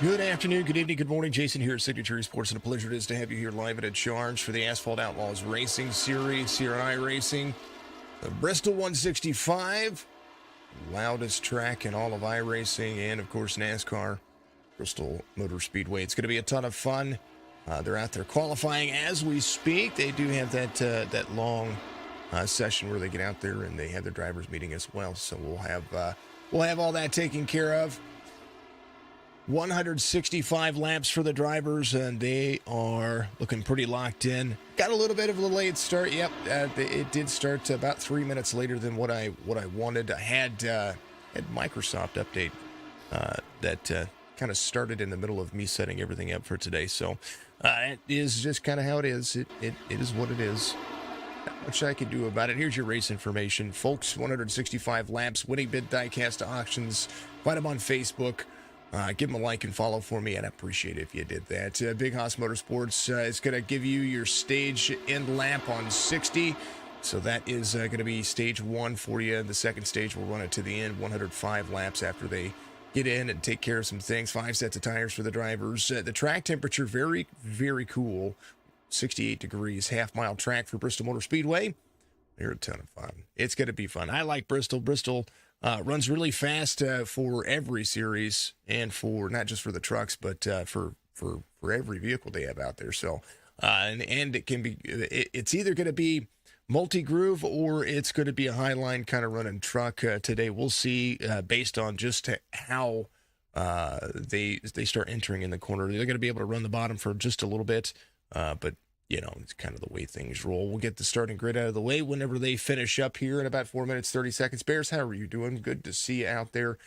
Good afternoon, good evening, good morning. Jason here at Signature Sports, and a pleasure it is to have you here live at Charge for the Asphalt Outlaws Racing Series here at iRacing. The Bristol 165, loudest track in all of iRacing and, of course, NASCAR, Bristol Motor Speedway. It's going to be a ton of fun. They're out there qualifying as we speak. They do have that long session where they get out there and they have their drivers meeting as well. So we'll have all that taken care of. 165 laps for the drivers, and they are looking pretty locked in. Got a little bit of a late start. Yep, it did start about 3 minutes later than what I wanted. I had Microsoft update that kind of started in the middle of me setting everything up for today. So it is just kind of how it is. It is what it is. Not much I can do about it. Here's your race information, folks. 165 laps, winning bid diecast auctions. Find them on Facebook. Give them a like and follow for me. I'd appreciate it if you did that. Big Hoss Motorsports is going to give you your stage end lap on 60. So that is going to be stage one for you. The second stage will run it to the end, 105 laps after they get in and take care of some things. 5 sets of tires for the drivers. The track temperature, very, very cool. 68 degrees, half-mile track for Bristol Motor Speedway. They're a ton of fun. It's going to be fun. I like Bristol. Bristol runs really fast for every series, and for not just for the trucks, but for every vehicle they have out there. So, and it can be, it's either going to be multi-groove or it's going to be a high-line kind of running truck. Today we'll see based on just how they start entering in the corner. They're going to be able to run the bottom for just a little bit, but you know, it's kind of the way things roll. We'll get the starting grid out of the way whenever they finish up here in about 4 minutes, 30 seconds. Bears, how are you doing? Good to see you out there.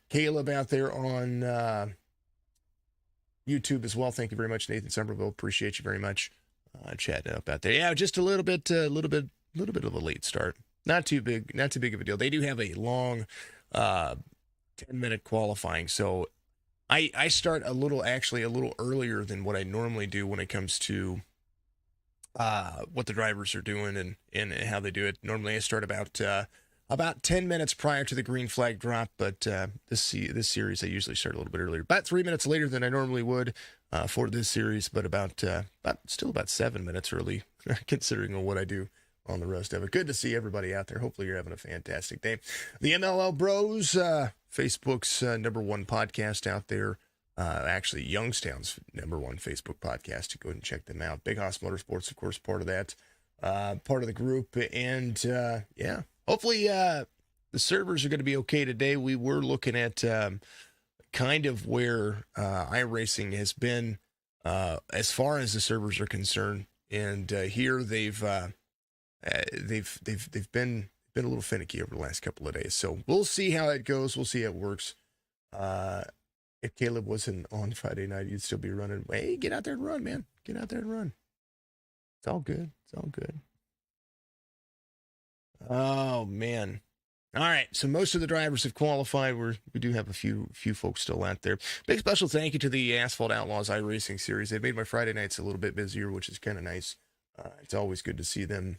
Caleb out there on YouTube as well. Thank you very much, Nathan Somerville. Appreciate you very much chatting up out there. Yeah, just a little bit of a late start. Not too big of a deal. They do have a long 10-minute qualifying, so I start a little earlier than what I normally do when it comes to what the drivers are doing and how they do it. Normally I start about 10 minutes prior to the green flag drop, but this series I usually start a little bit earlier, about 3 minutes later than I normally would for this series, but still about 7 minutes early considering what I do on the rest of it. Good to see everybody out there. Hopefully you're having a fantastic day. The MLL Bros, Facebook's number one podcast out there. Actually, Youngstown's number one Facebook podcast. Go ahead and check them out. Big Hoss Motorsports, of course, part of that, part of the group. And, yeah, hopefully the servers are going to be okay today. We were looking at kind of where iRacing has been as far as the servers are concerned. And here they've been a little finicky over the last couple of days. So we'll see how it goes. We'll see how it works. If Caleb wasn't on Friday night, you'd still be running. Hey, get out there and run, man. Get out there and run. It's all good. It's all good. Oh, man. All right, so most of the drivers have qualified. We do have a few folks still out there. Big special thank you to the Asphalt Outlaws iRacing series. They've made my Friday nights a little bit busier, which is kind of nice. It's always good to see them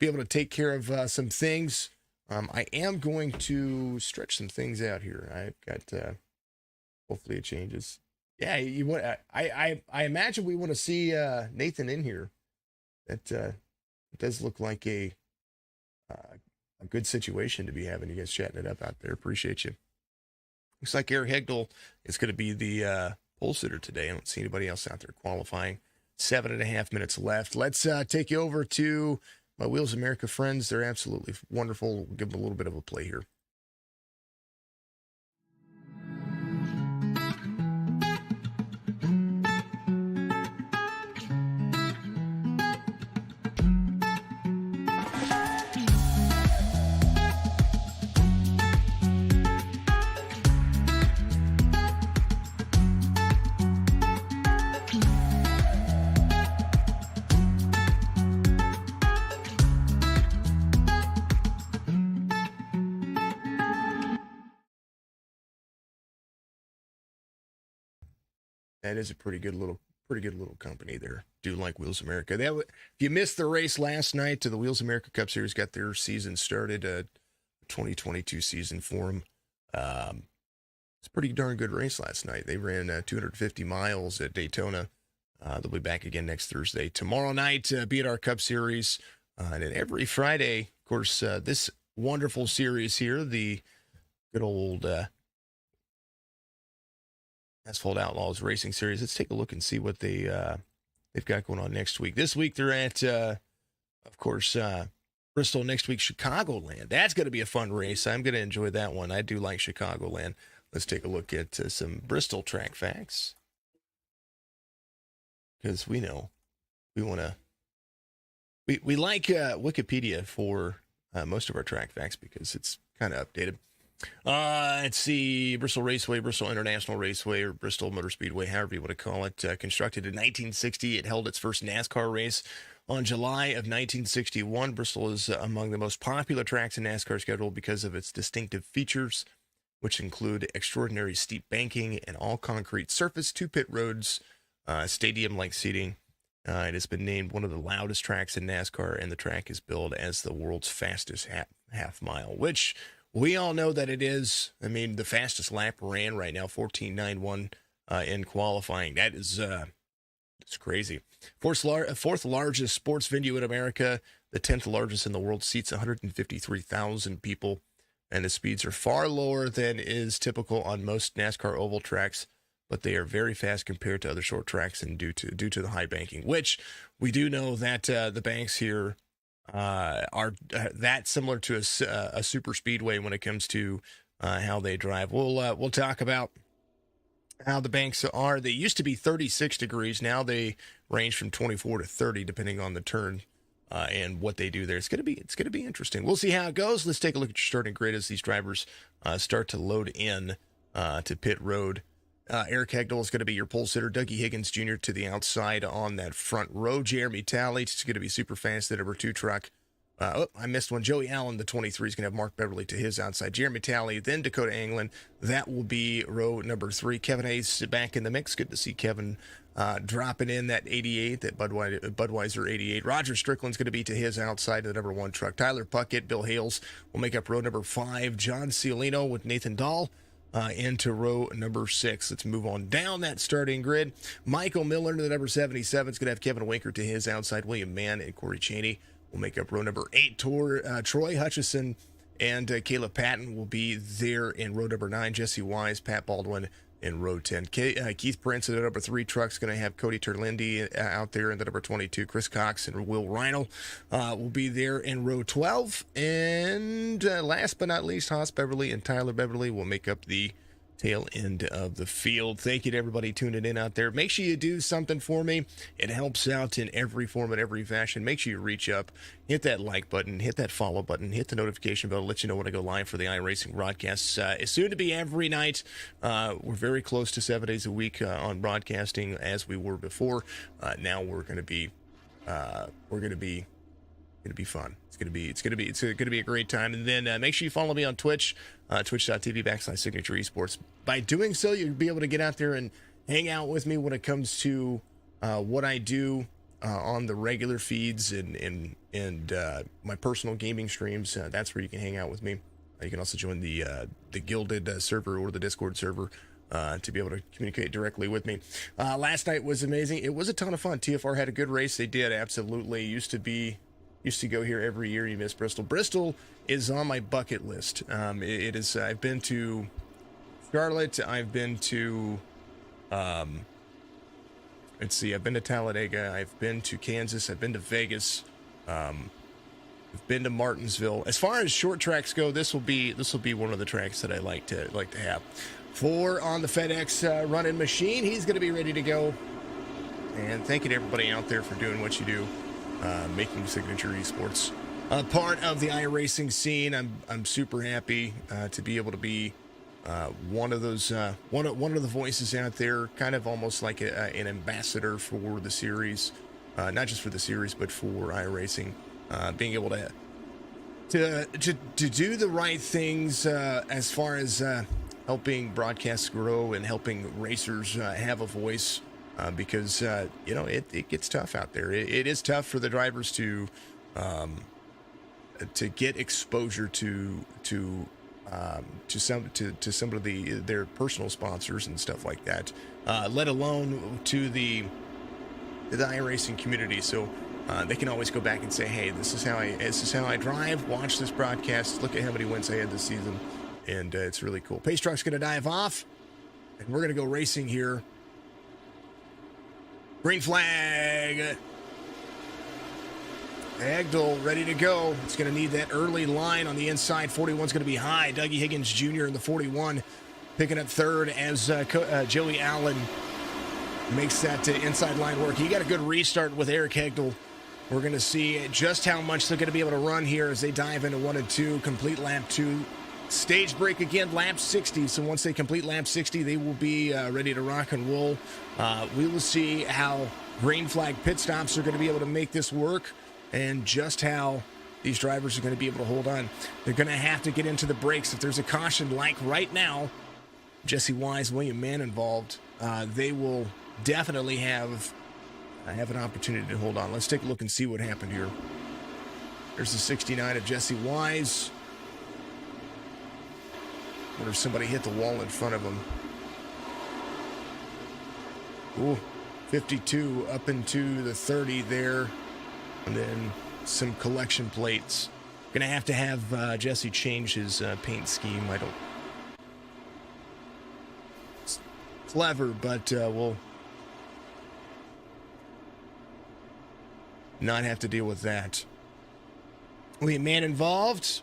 be able to take care of some things. I am going to stretch some things out here. I've got... Hopefully it changes. Yeah, you want. I imagine we want to see Nathan in here. That does look like a good situation to be having you guys chatting it up out there. Appreciate you. Looks like Eric Hegdal is going to be the pole sitter today. I don't see anybody else out there qualifying. 7.5 minutes left. Let's take you over to my Wheels America friends. They're absolutely wonderful. We'll give them a little bit of a play here. That is a pretty good little company there. Do like Wheels America. If you missed the race last night, the Wheels America Cup Series got their season started, 2022 season for them. It's a pretty darn good race last night. They ran 250 miles at Daytona. They'll be back again next Thursday. Tomorrow night, be at our Cup Series. And then every Friday, of course, this wonderful series here, the good old Asphalt Outlaws Racing Series. Let's take a look and see what they've got going on next week. This week, they're at, of course, Bristol. Next week, Chicagoland. That's going to be a fun race. I'm going to enjoy that one. I do like Chicagoland. Let's take a look at some Bristol track facts. Because we know we want to, we like Wikipedia for most of our track facts because it's kind of updated. Let's see, Bristol Raceway, Bristol International Raceway, or Bristol Motor Speedway, however you want to call it. Constructed in 1960, it held its first NASCAR race on July of 1961. Bristol is among the most popular tracks in NASCAR schedule because of its distinctive features, which include extraordinary steep banking and all-concrete surface, 2 pit roads, stadium-like seating. It has been named one of the loudest tracks in NASCAR, and the track is billed as the world's fastest half mile, which we all know that it is. I mean, the fastest lap ran right now, 14.91 in qualifying. That is it's crazy. Fourth largest sports venue in America, the 10th largest in the world, seats 153,000 people, and the speeds are far lower than is typical on most NASCAR oval tracks, but they are very fast compared to other short tracks and due to the high banking, which we do know that the banks here are that similar to a super speedway when it comes to how they drive. We'll talk about how the banks are. They used to be 36 degrees. Now they range from 24 to 30, depending on the turn and what they do there. It's gonna be interesting. We'll see how it goes. Let's take a look at your starting grid as these drivers start to load in to pit road. Eric Hegdal is going to be your pole sitter. Dougie Higgins Jr. to the outside on that front row. Jeremy Talley is going to be super fast, the number 2 truck. I missed one. Joey Allen, the 23, is going to have Mark Beverly to his outside. Jeremy Talley, then Dakota Anglin. That will be row number 3. Kevin Hayes back in the mix. Good to see Kevin dropping in that 88, that Budweiser 88. Roger Strickland's going to be to his outside, the number 1 truck. Tyler Puckett, Bill Hales will make up row number 5. John Ciolino with Nathan Dahl into row number 6. Let's move on down that starting grid. Michael Miller to the number 77 is going to have Kevin Winker to his outside. William Mann and Corey Cheney will make up row number 8. Troy Hutchison and Caleb Patton will be there in row number 9. Jesse Wise, Pat Baldwin in row 10. Keith Prince in the number 3 truck's going to have Cody Terlindi out there in the number 22. Chris Cox and Will Reinl will be there in row 12. And last but not least, Haas Beverly and Tyler Beverly will make up the tail end of the field. Thank you to everybody tuning in out there. Make sure you do something for me. It helps out in every form and every fashion. Make sure you reach up, hit that like button, hit that follow button, hit the notification bell to let you know when I go live for the iRacing broadcasts. It's soon to be every night. We're very close to 7 days a week on broadcasting as we were before. Now we're going to be fun. It's gonna be a great time. And then make sure you follow me on Twitch, twitch.tv/Signature Esports. By doing so, you'll be able to get out there and hang out with me when it comes to what I do on the regular feeds and my personal gaming streams. That's where you can hang out with me. You can also join the Gilded server or the Discord server to be able to communicate directly with me. Last night was amazing. It was a ton of fun. TFR had a good race. They did, absolutely. Used to go here every year. You miss Bristol. Bristol is on my bucket list. It is. I've been to Charlotte. I've been to, let's see. I've been to Talladega. I've been to Kansas. I've been to Vegas. I've been to Martinsville. As far as short tracks go, this will be one of the tracks that I like to have. 4 on the FedEx running machine. He's going to be ready to go. And thank you to everybody out there for doing what you do. Making Signature Esports part of the iRacing scene. I'm super happy to be able to be one of those one of the voices out there, kind of almost like an ambassador for the series, not just for the series but for iRacing. Being able to do the right things as far as helping broadcasts grow and helping racers have a voice. Because it gets tough out there. It is tough for the drivers to get exposure to to some of their personal sponsors and stuff like that, let alone to the iRacing community. So they can always go back and say, hey, this is how I drive. Watch this broadcast. Look at how many wins I had this season, and it's really cool. Pace Truck's going to dive off, and we're going to go racing here. Green flag. Agdal ready to go. It's going to need that early line on the inside. 41's going to be high. Dougie Higgins Jr. in the 41 picking up third as Joey Allen makes that inside line work. He got a good restart with Eric Hegdal. We're going to see just how much they're going to be able to run here as they dive into 1 and 2, complete lap 2. Stage break again, lap 60. So once they complete lap 60, they will be ready to rock and roll. We will see how green flag pit stops are going to be able to make this work, and just how these drivers are going to be able to hold on. They're going to have to get into the brakes. If there's a caution like right now, Jesse Wise, William Mann involved, they will definitely have an opportunity to hold on. Let's take a look and see what happened here. There's the 69 of Jesse Wise. Wonder if somebody hit the wall in front of him. Ooh, 52 up into the 30 there. And then some collection plates. Gonna have to have Jesse change his paint scheme. It's clever, but we'll not have to deal with that. William Mann involved.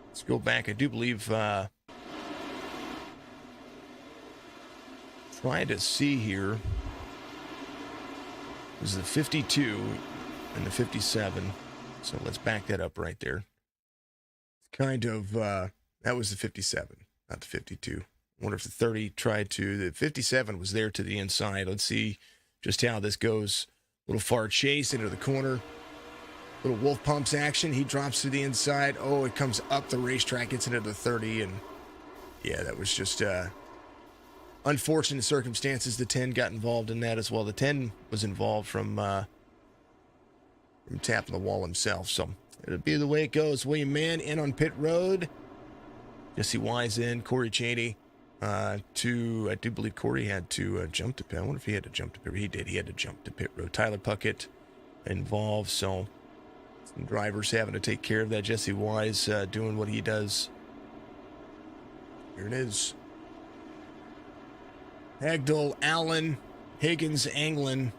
Let's go back. I do believe trying to see here. This is the 52 and the 57. So let's back that up right there. It's kind of, that was the 57, not the 52. I wonder if the 30 tried to. The 57 was there to the inside. Let's see just how this goes. Little far chase into the corner. Little wolf pumps action. He drops to the inside. Oh, it comes up the racetrack, gets into the 30. And yeah, that was just unfortunate circumstances. The 10 got involved in that as well. The 10 was involved from tapping the wall himself. So it'll be the way it goes. William Mann in on pit road. Jesse Wise in. Corey Cheney I do believe Corey had to jump to pit. I wonder if he had to jump to pit. He did. He had to jump to pit road. Tyler Puckett involved. So some drivers having to take care of that. Jesse Wise doing what he does. Here it is. Hegdal, Allen, Higgins, Anglin.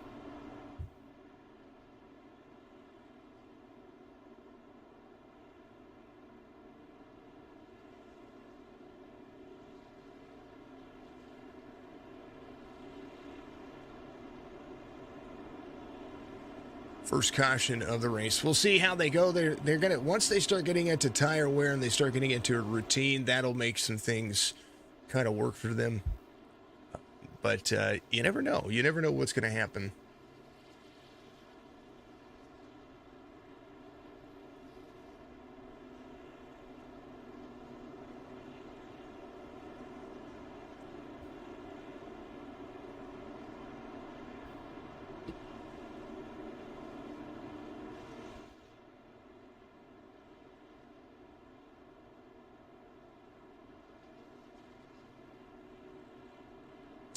First caution of the race. We'll see how they go. They're gonna, once they start getting into tire wear and they start getting into a routine, that'll make some things kind of work for them. But you never know. You never know what's going to happen.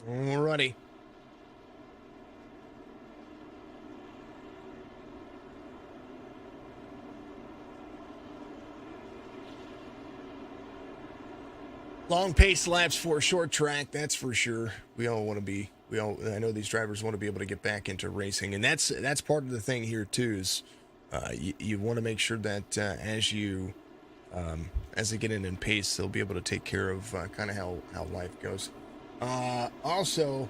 Alrighty. Long pace laps for a short track, that's for sure. I know these drivers want to be able to get back into racing, and that's part of the thing here too. Is you want to make sure that as they get in pace, they'll be able to take care of kind of how life goes. Also,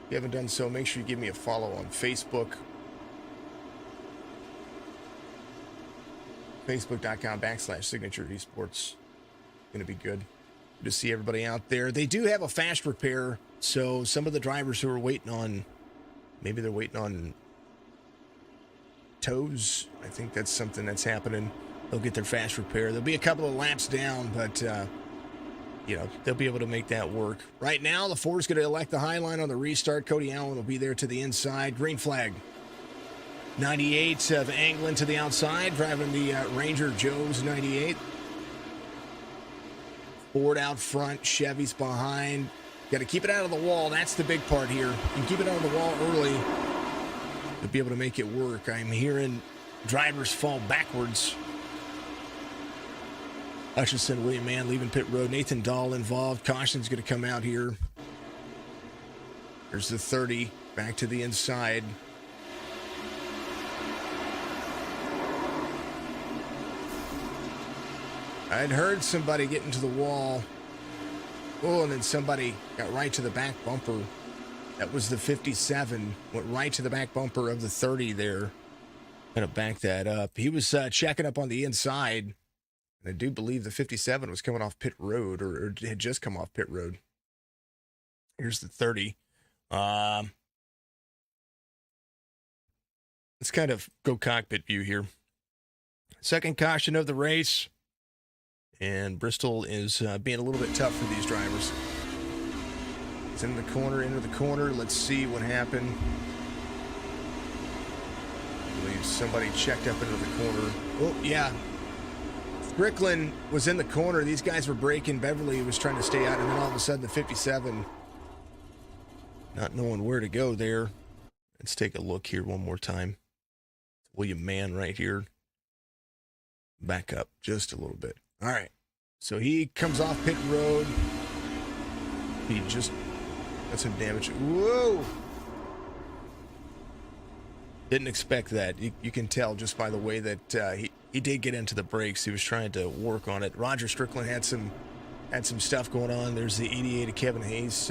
if you haven't done so, make sure you give me a follow on Facebook. Facebook.com/Signature Esports. Going to be good to see everybody out there. They do have a fast repair, so some of the drivers who are waiting on, maybe they're waiting on toes. I think that's something that's happening. They'll get their fast repair. There'll be a couple of laps down, but they'll be able to make that work. Right now, the 4 is going to elect the high line on the restart. Cody Allen will be there to the inside. Green flag. 98 of Anglin to the outside, driving the Ranger Joe's 98. Ford out front, Chevy's behind. Got to keep it out of the wall. That's the big part here. You can keep it out of the wall early to be able to make it work. I'm hearing drivers fall backwards. Hutchinson, William Mann leaving pit road. Nathan Dahl involved. Caution's going to come out here. There's the 30 back to the inside. I'd heard somebody get into the wall. Oh, and then somebody got right to the back bumper. That was the 57. Went right to the back bumper of the 30 there. Gonna back that up. He was checking up on the inside. And I do believe the 57 was coming off pit road, or had just come off pit road. Here's the 30. Let's kind of go cockpit view here. Second caution of the race. And Bristol is being a little bit tough for these drivers. He's in the corner, into the corner. Let's see what happened. I believe somebody checked up into the corner. Oh, yeah. Strickland was in the corner. These guys were braking. Beverly was trying to stay out. And then all of a sudden, the 57, not knowing where to go there. Let's take a look here one more time. William Mann right here. Back up just a little bit. All right, so he comes off pit road. He just got some damage. Whoa! Didn't expect that. You can tell just by the way that he did get into the brakes. He was trying to work on it. Roger Strickland had some stuff going on. There's the EDA to Kevin Hayes.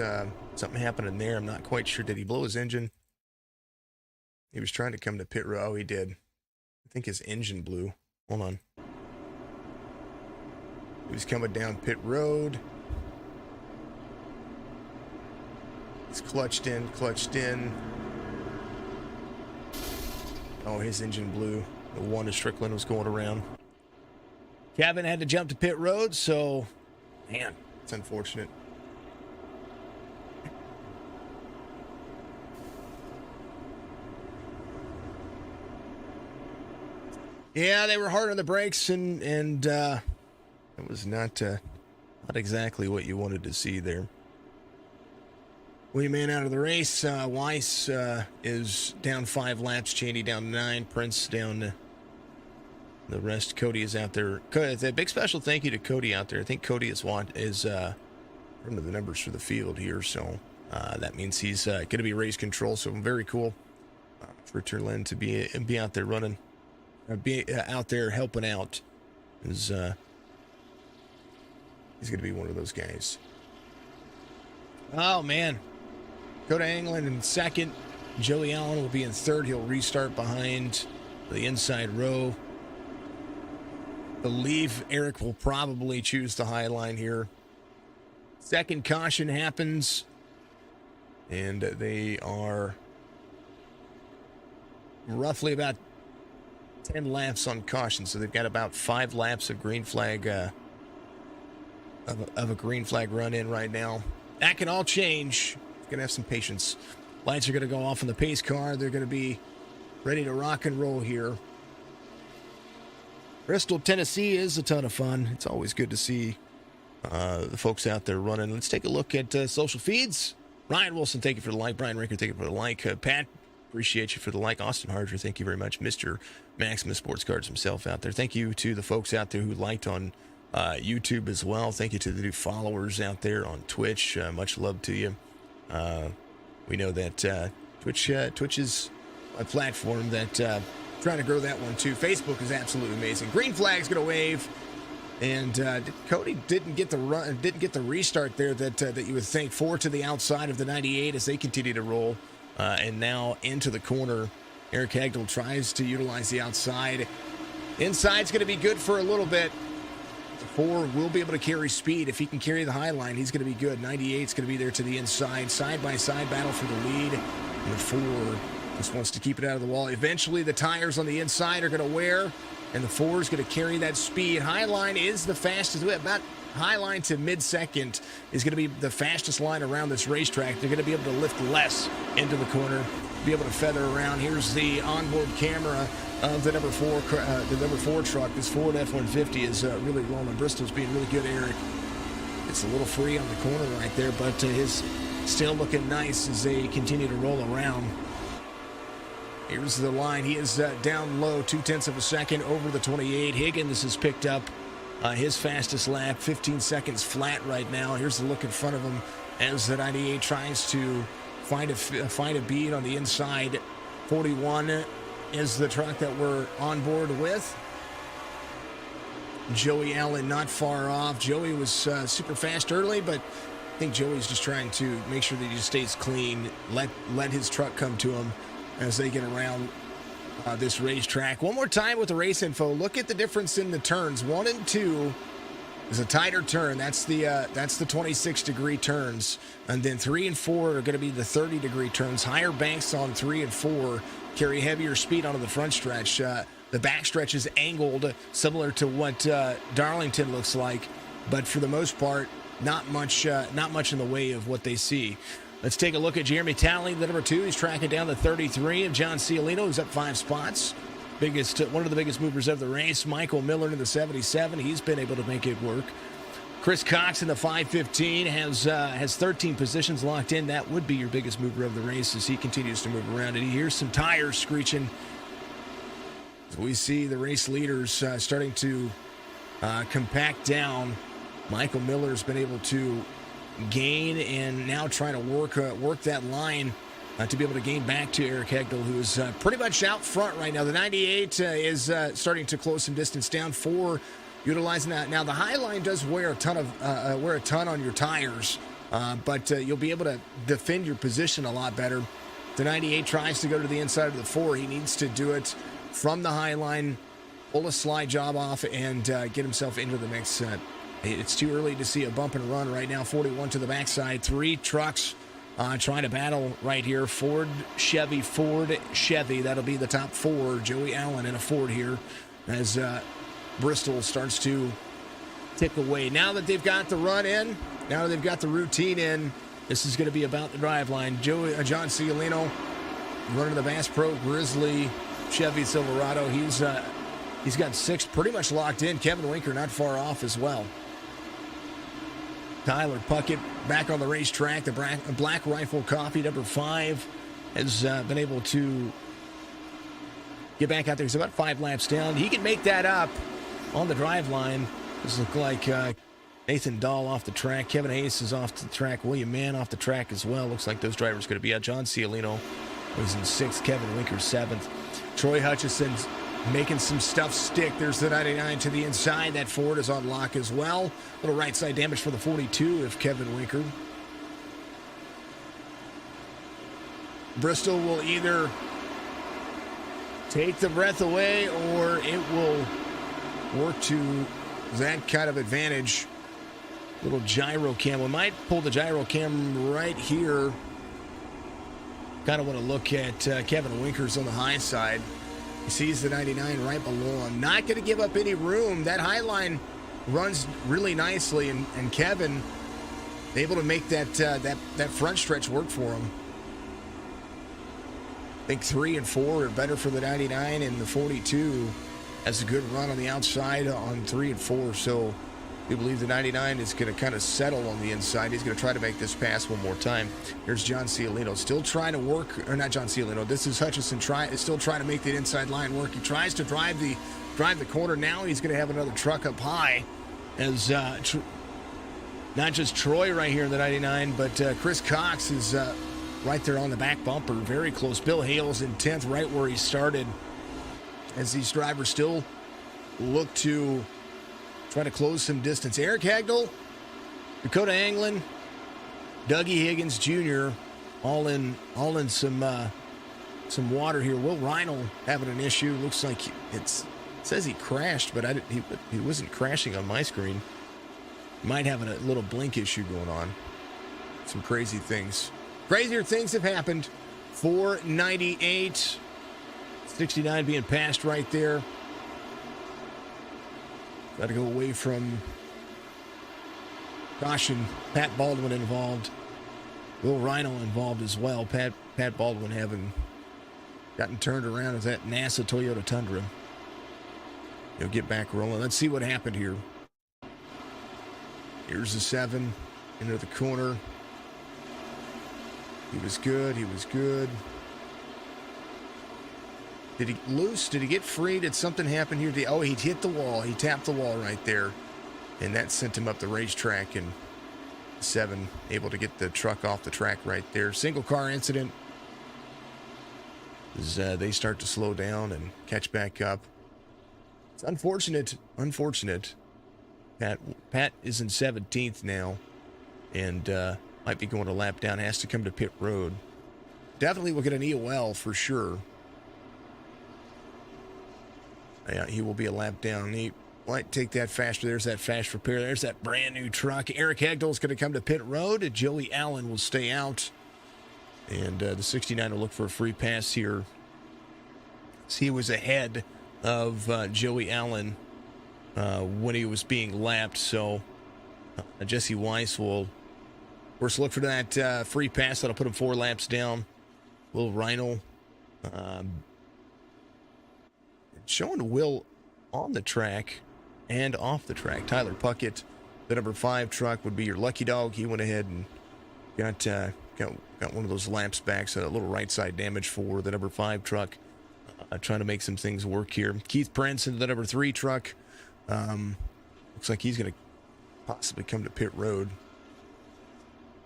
Something happening there. I'm not quite sure. Did he blow his engine? He was trying to come to pit road. Oh, he did. I think his engine blew. Hold on. He was coming down pit road. He's clutched in. Oh, his engine blew. The one to Strickland was going around. Kevin had to jump to pit road, so, man, it's unfortunate. Yeah, they were hard on the brakes, and it was not exactly what you wanted to see there. William Mann out of the race. Weiss is down 5 laps. Cheney down 9. Prince down the rest. Cody is out there. A big special thank you to Cody out there. I think Cody is one of the numbers for the field here, so that means he's going to be race control. So very cool for Turlin to be out there running, be out there helping out. He's going to be one of those guys. Oh, man. Coda Anglin in second. Joey Allen will be in third. He'll restart behind the inside row. Believe Eric will probably choose the high line here. Second caution happens. And they are roughly about 10 laps on caution. So they've got about 5 laps of green flag of a green flag run in right now. That can all change. Gonna have some patience. Lights are gonna go off on the pace car. They're gonna be ready to rock and roll here. Bristol, Tennessee is a ton of fun. It's always good to see the folks out there running. Let's take a look at social feeds. Ryan Wilson, thank you for the like. Brian Rinker, thank you for the like. Pat, appreciate you for the like. Austin Harger, thank you very much. Mr. Maximus Sports Cards himself out there. Thank you to the folks out there who liked on YouTube as well. Thank you to the new followers out there on Twitch. Much love to you. We know that Twitch is a platform that trying to grow that one too. Facebook is absolutely amazing. Green flag's gonna wave, and Cody didn't get the restart there that you would think. 4 to the outside of the 98 as they continue to roll, and now into the corner. Eric Hagel tries to utilize the outside. Inside's gonna be good for a little bit. 4 will be able to carry speed. If he can carry the high line, he's going to be good. 98's going to be there to the inside. Side-by-side battle for the lead. And the 4 just wants to keep it out of the wall. Eventually, the tires on the inside are going to wear, and the 4 is going to carry that speed. High line is the fastest. About high line to mid-second is going to be the fastest line around this racetrack. They're going to be able to lift less into the corner, be able to feather around. Here's the onboard camera of the number 4 truck. This Ford F-150 is really rolling. Bristol's being really good, Eric. It's a little free on the corner right there, but his still looking nice as they continue to roll around. Here's the line. He is down low, 0.2 of a second over the 28. Higgins has picked up his fastest lap, 15 seconds flat right now. Here's the look in front of him as the 98 tries to find a beat on the inside. 41 is the truck that we're on board with. Joey Allen not far off. Joey was super fast early, but I think Joey's just trying to make sure that he just stays clean, let his truck come to him as they get around this racetrack. One more time with the race info. Look at the difference in the turns. 1 and 2 is a tighter turn. That's the 26-degree turns. And then 3 and 4 are going to be the 30-degree turns. Higher banks on 3 and 4 carry heavier speed onto the front stretch. The back stretch is angled, similar to what Darlington looks like. But for the most part, not much in the way of what they see. Let's take a look at Jeremy Talley, the number 2. He's tracking down the 33 of John Cialino, who's up 5 spots. One of the biggest movers of the race. Michael Miller in the 77. He's been able to make it work. Chris Cox in the 515 has 13 positions locked in. That would be your biggest mover of the race as he continues to move around. And he hears some tires screeching. So we see the race leaders starting to compact down. Michael Miller's been able to gain and now trying to work that line to be able to gain back to Eric Hegdal, who is pretty much out front right now. The 98 is starting to close some distance down. 4 utilizing that. Now the high line does wear a ton on your tires, but you'll be able to defend your position a lot better. The 98 tries to go to the inside of the 4. He needs to do it from the high line, pull a slide job off, and get himself into the mix. It's too early to see a bump and run right now. 41 to the backside. 3 trucks trying to battle right here. Ford, Chevy. That'll be the top 4. Joey Allen in a Ford here as Bristol starts to tick away. Now that they've got the run in, now that they've got the routine in, this is going to be about the drive line. John Cialino running the Bass Pro Grizzly Chevy Silverado. He's got 6 pretty much locked in. Kevin Winker not far off as well. Tyler Puckett back on the racetrack. The Black Rifle Coffee, number 5, has been able to get back out there. He's about 5 laps down. He can make that up on the drive line. This looks like Nathan Dahl off the track. Kevin Hayes is off the track. William Mann off the track as well. Looks like those drivers going to be out. John Cialino was in 6th. Kevin Winker 7th. Troy Hutchison's making some stuff stick. There's the 99 to the inside. That Ford is on lock as well. A little right side damage for the 42 of Kevin Winker. Bristol will either take the breath away or it will work to that kind of advantage. Little gyro cam. We might pull the gyro cam right here. Kind of want to look at Kevin Winker's on the high side. He sees the 99 right below him. Not going to give up any room. That high line runs really nicely, and Kevin able to make that front stretch work for him. I think 3 and 4 are better for the 99, and the 42 has a good run on the outside on 3 and 4. So we believe the 99 is going to kind of settle on the inside. He's going to try to make this pass one more time. Here's John Cialino still trying to work, or not John Cialino. This is Hutchison still trying to make that inside line work. He tries to drive the corner. Now he's going to have another truck up high as not just Troy right here in the 99, but Chris Cox is right there on the back bumper, very close. Bill Hale's in 10th, right where he started, as these drivers still look to try to close some distance. Eric Hegdal, Dakota Anglin, Dougie Higgins Jr. all in some water here. Will Reinl having an issue. Looks like it says he crashed, but he wasn't crashing on my screen. Might have a little blink issue going on. Some crazy things. Crazier things have happened. 498. 69 being passed right there. Got to go away from caution. Pat Baldwin involved. Will Reinl involved as well. Pat Baldwin having gotten turned around as that NASA Toyota Tundra. He'll get back rolling. Let's see what happened here. Here's the 7 into the corner. He was good. He was good. Did he loose? Did he get free? Did something happen here? Oh, he hit the wall. He tapped the wall right there. And that sent him up the racetrack. And 7 able to get the truck off the track right there. Single car incident. As they start to slow down and catch back up. It's unfortunate. Unfortunate. Pat is in 17th now. And might be going a lap down. Has to come to pit road. Definitely will get an EOL for sure. Yeah, he will be a lap down. He might take that faster. There's that fast repair. There's that brand new truck. Eric Hegdel's going to come to pit road. Joey Allen will stay out. And the 69 will look for a free pass here. So he was ahead of Joey Allen when he was being lapped. So Jesse Weiss will, of course, look for that free pass. That'll put him 4 laps down. Will Rhino showing Will on the track and off the track. Tyler Puckett, the number 5 truck, would be your lucky dog. He went ahead and got one of those laps back, so a little right side damage for the number 5 truck. Trying to make some things work here. Keith Prince into the number 3 truck. Looks like he's going to possibly come to pit road.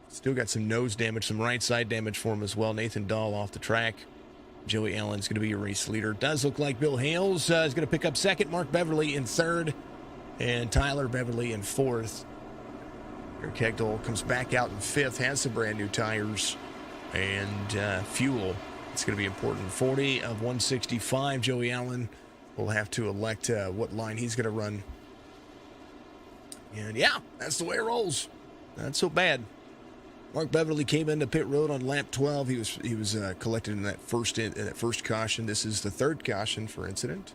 Still got some nose damage, some right side damage for him as well. Nathan Dahl off the track. Joey Allen's going to be your race leader. Does look like Bill Hales is going to pick up 2nd. Mark Beverly in 3rd. And Tyler Beverly in 4th. Eric Hegdel comes back out in 5th. Has some brand new tires and fuel. It's going to be important. 40 of 165. Joey Allen will have to elect what line he's going to run. And yeah, that's the way it rolls. Not so bad. Mark Beverly came into pit road on lap 12. He was collected in that first caution. This is the 3rd caution for incident.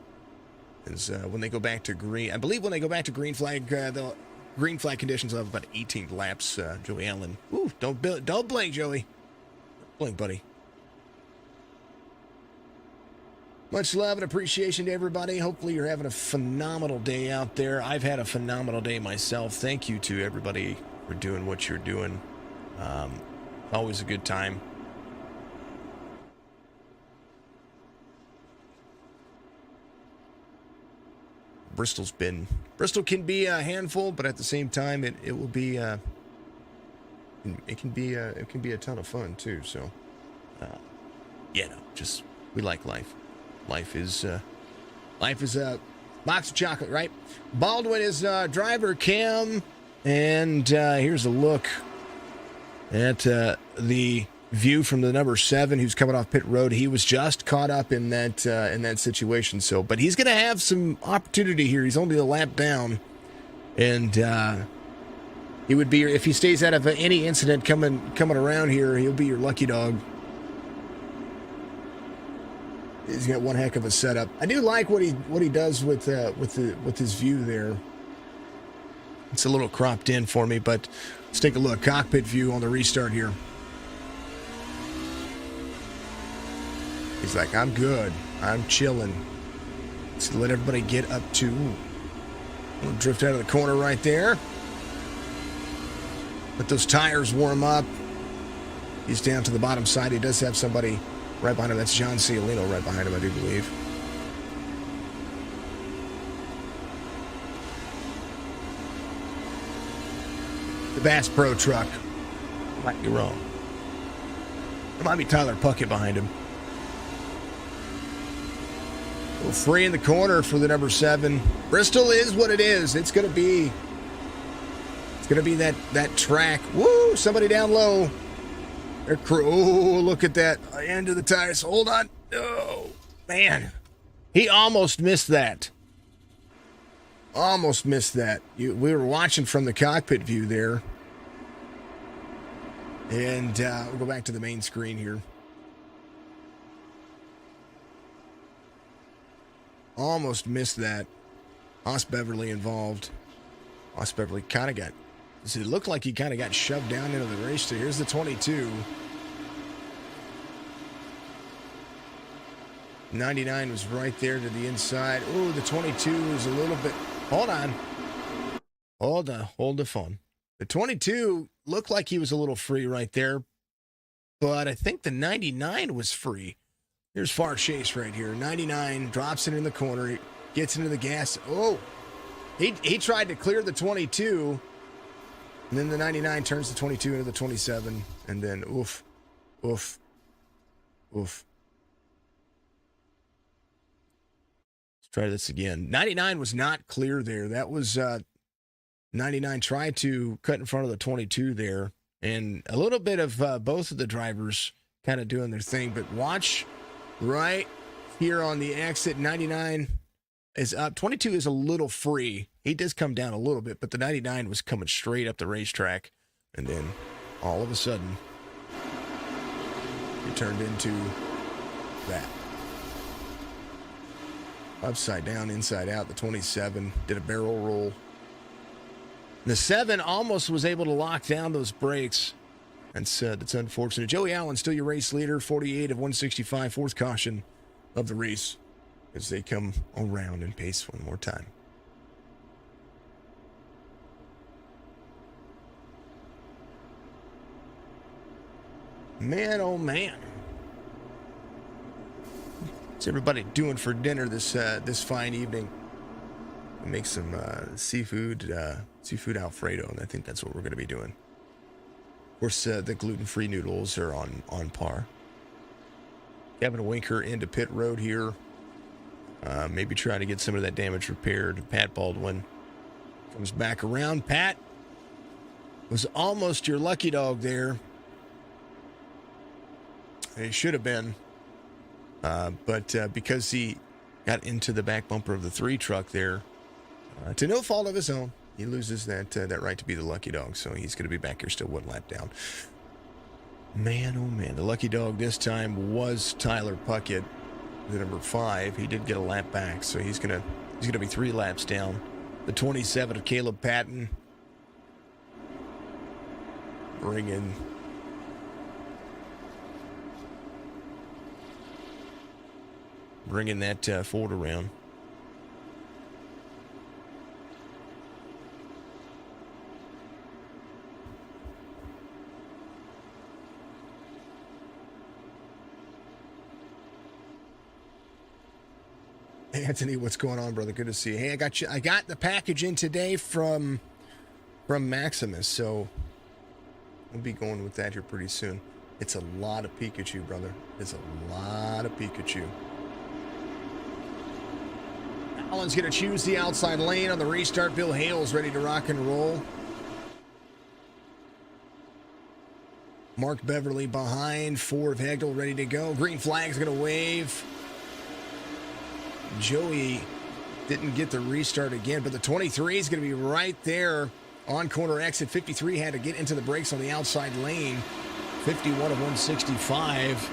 Is when they go back to green. I believe when they go back to green flag, the green flag conditions will have about 18 laps. Joey Allen. Ooh, don't blink, Joey. Don't blink, buddy. Much love and appreciation to everybody. Hopefully you're having a phenomenal day out there. I've had a phenomenal day myself. Thank you to everybody for doing what you're doing. Always a good time. Bristol can be a handful, but at the same time, it will be it can be a ton of fun too. So, just we like life. Life is a box of chocolate, right? Baldwin is driver Cam, and here's a look at the view from the number 7 who's coming off pit road. He was just caught up in that situation. So, but he's going to have some opportunity here. He's only a lap down, and he would be if he stays out of any incident coming around here. He'll be your lucky dog. He's got one heck of a setup. I do like what he does with his view there. It's a little cropped in for me, but let's take a look. Cockpit view on the restart here. He's like, I'm good. I'm chilling. Let's let everybody get up to. We'll drift out of the corner right there. Let those tires warm up. He's down to the bottom side. He does have somebody right behind him. That's John Ciolino right behind him, I do believe. The Bass Pro truck. Might be wrong. There might be Tyler Puckett behind him. Well, 3 in the corner for the number 7. Bristol is what it is. It's gonna be that track. Woo! Somebody down low. Oh, look at that. End of the tires. Hold on. Oh, man. He almost missed that. Almost missed that. We were watching from the cockpit view there. And we'll go back to the main screen here. Almost missed that. Os Beverly involved. Os Beverly kind of got... It looked like he kind of got shoved down into the race. So here's the 22. 99 was right there to the inside. Oh, the 22 is a little bit... Hold on. Hold the phone. The 22 looked like he was a little free right there, but I think the 99 was free. Here's Far Chase right here. 99 drops it in the corner. He gets into the gas. Oh, he tried to clear the 22, and then the 99 turns the 22 into the 27, and then oof. Let's try this again. 99 was not clear there. That was 99 tried to cut in front of the 22 there, and a little bit of both of the drivers kind of doing their thing, but watch right here on the exit. 99 is up. 22 is a little free. He does come down a little bit, but the 99 was coming straight up the racetrack, and then all of a sudden it turned into that. Upside down, inside out. The 27 did a barrel roll. The 7 almost was able to lock down those brakes. That's unfortunate. Joey Allen, still your race leader, 48 of 165, fourth caution of the race as they come around and pace one more time. Man, oh man. What's everybody doing for dinner this fine evening? Make some seafood Alfredo, and I think that's what we're going to be doing. Of course, the gluten-free noodles are on par. Kevin Winker into pit road here. Maybe try to get some of that damage repaired. Pat Baldwin comes back around. Pat was almost your lucky dog there. He should have been. But because he got into the back bumper of the 3 truck there, to no fault of his own, he loses that right to be the lucky dog. So he's going to be back here still 1 lap down. Man, oh man, the lucky dog this time was Tyler Puckett, the number 5. He did get a lap back, so he's gonna be 3 laps down. The 27 of Caleb Patton bringing that Ford around. Hey, Anthony, what's going on, brother? Good to see you. Hey, I got the package in today from Maximus, so we'll be going with that here pretty soon. It's a lot of Pikachu, brother. It's a lot of Pikachu. Allen's going to choose the outside lane on the restart. Bill Hale's ready to rock and roll. Mark Beverly behind. Ford Hegel ready to go. Green flag's going to wave. Joey didn't get the restart again, but the 23 is going to be right there on corner exit. 53 had to get into the brakes on the outside lane. 51 of 165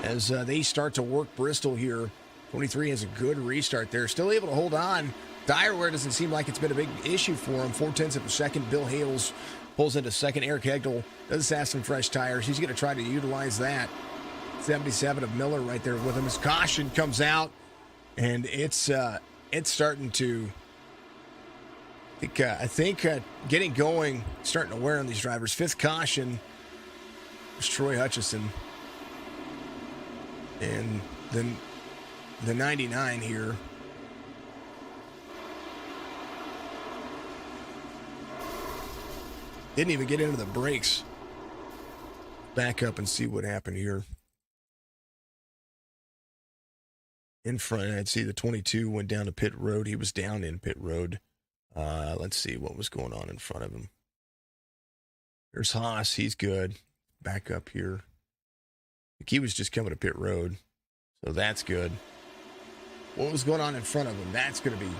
as they start to work Bristol here. 23 has a good restart there. Still able to hold on. Tire wear doesn't seem like it's been a big issue for him. 4/10 of a second. Bill Hales pulls into second. Eric Hegel does have some fresh tires. He's going to try to utilize that. 77 of Miller right there with him. His caution comes out, and it's starting to. I think getting going, starting to wear on these drivers. 5th caution was Troy Hutchison, and then the 99 here. Didn't even get into the brakes. Back up and see what happened here. In front, I'd see the 22 went down to pit road. He was down in pit road. Let's see what was going on in front of him. There's Haas. He's good. Back up here. He was just coming to pit road. So that's good. What was going on in front of him? That's going to be...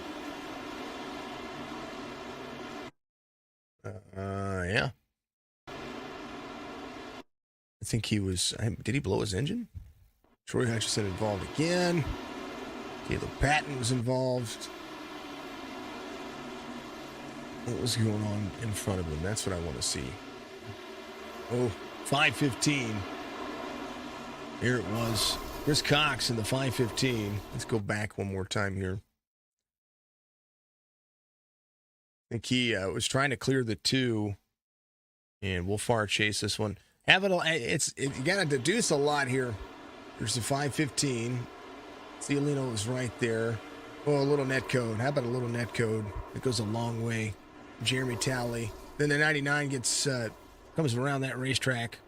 yeah. I think he was... Did he blow his engine? Troy Hutchison involved again. Caleb Patton was involved. What was going on in front of him? That's what I want to see. Oh, 5:15. Here it was. Chris Cox in the 5:15. Let's go back one more time here. I think he was trying to clear the 2. And we'll far chase this one. You got to deduce a lot here. There's the 515. Ciolino is right there. Oh, a little net code. How about a little net code? It goes a long way. Jeremy Talley. Then the 99 comes around that racetrack.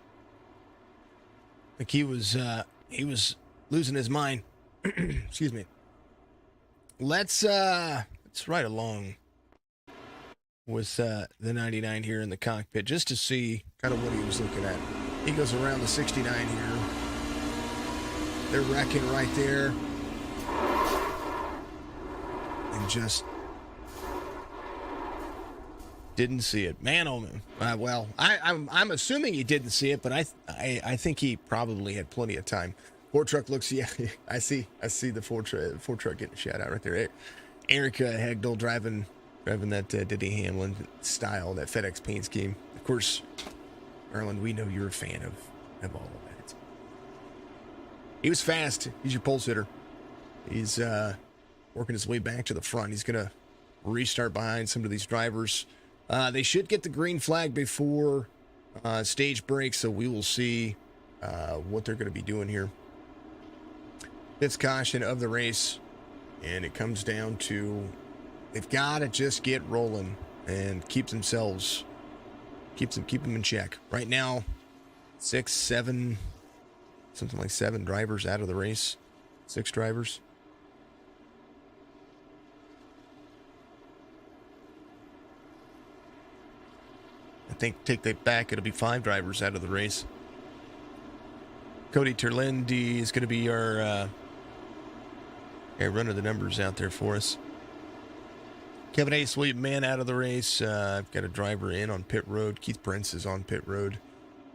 Like he was losing his mind. Excuse me. Let's ride along with the 99 here in the cockpit just to see kind of what he was looking at. He goes around the 69 here. They're wrecking right there. And just didn't see it. Man, oh man. Well, I'm assuming he didn't see it, but I think he probably had plenty of time. Ford truck looks, yeah, I see the Ford truck getting shot out right there. Eric Hegdal driving that Diddy Hamlin style, that FedEx paint scheme. Of course, Erland, we know you're a fan of all of that. He was fast. He's your pole sitter. He's working his way back to the front. He's going to restart behind some of these drivers. They should get the green flag before stage break, so we will see what they're going to be doing here. Fifth caution of the race, and it comes down to they've got to just get rolling and keep them in check. Right now, 6, 7, something like 7 drivers out of the race. 6 drivers. I think take that back, it'll be 5 drivers out of the race. Cody Terlindi is going to be our runner the numbers out there for us. Kevin Ace, William Mann out of the race. I've got a driver in on pit road. Keith Prince is on pit road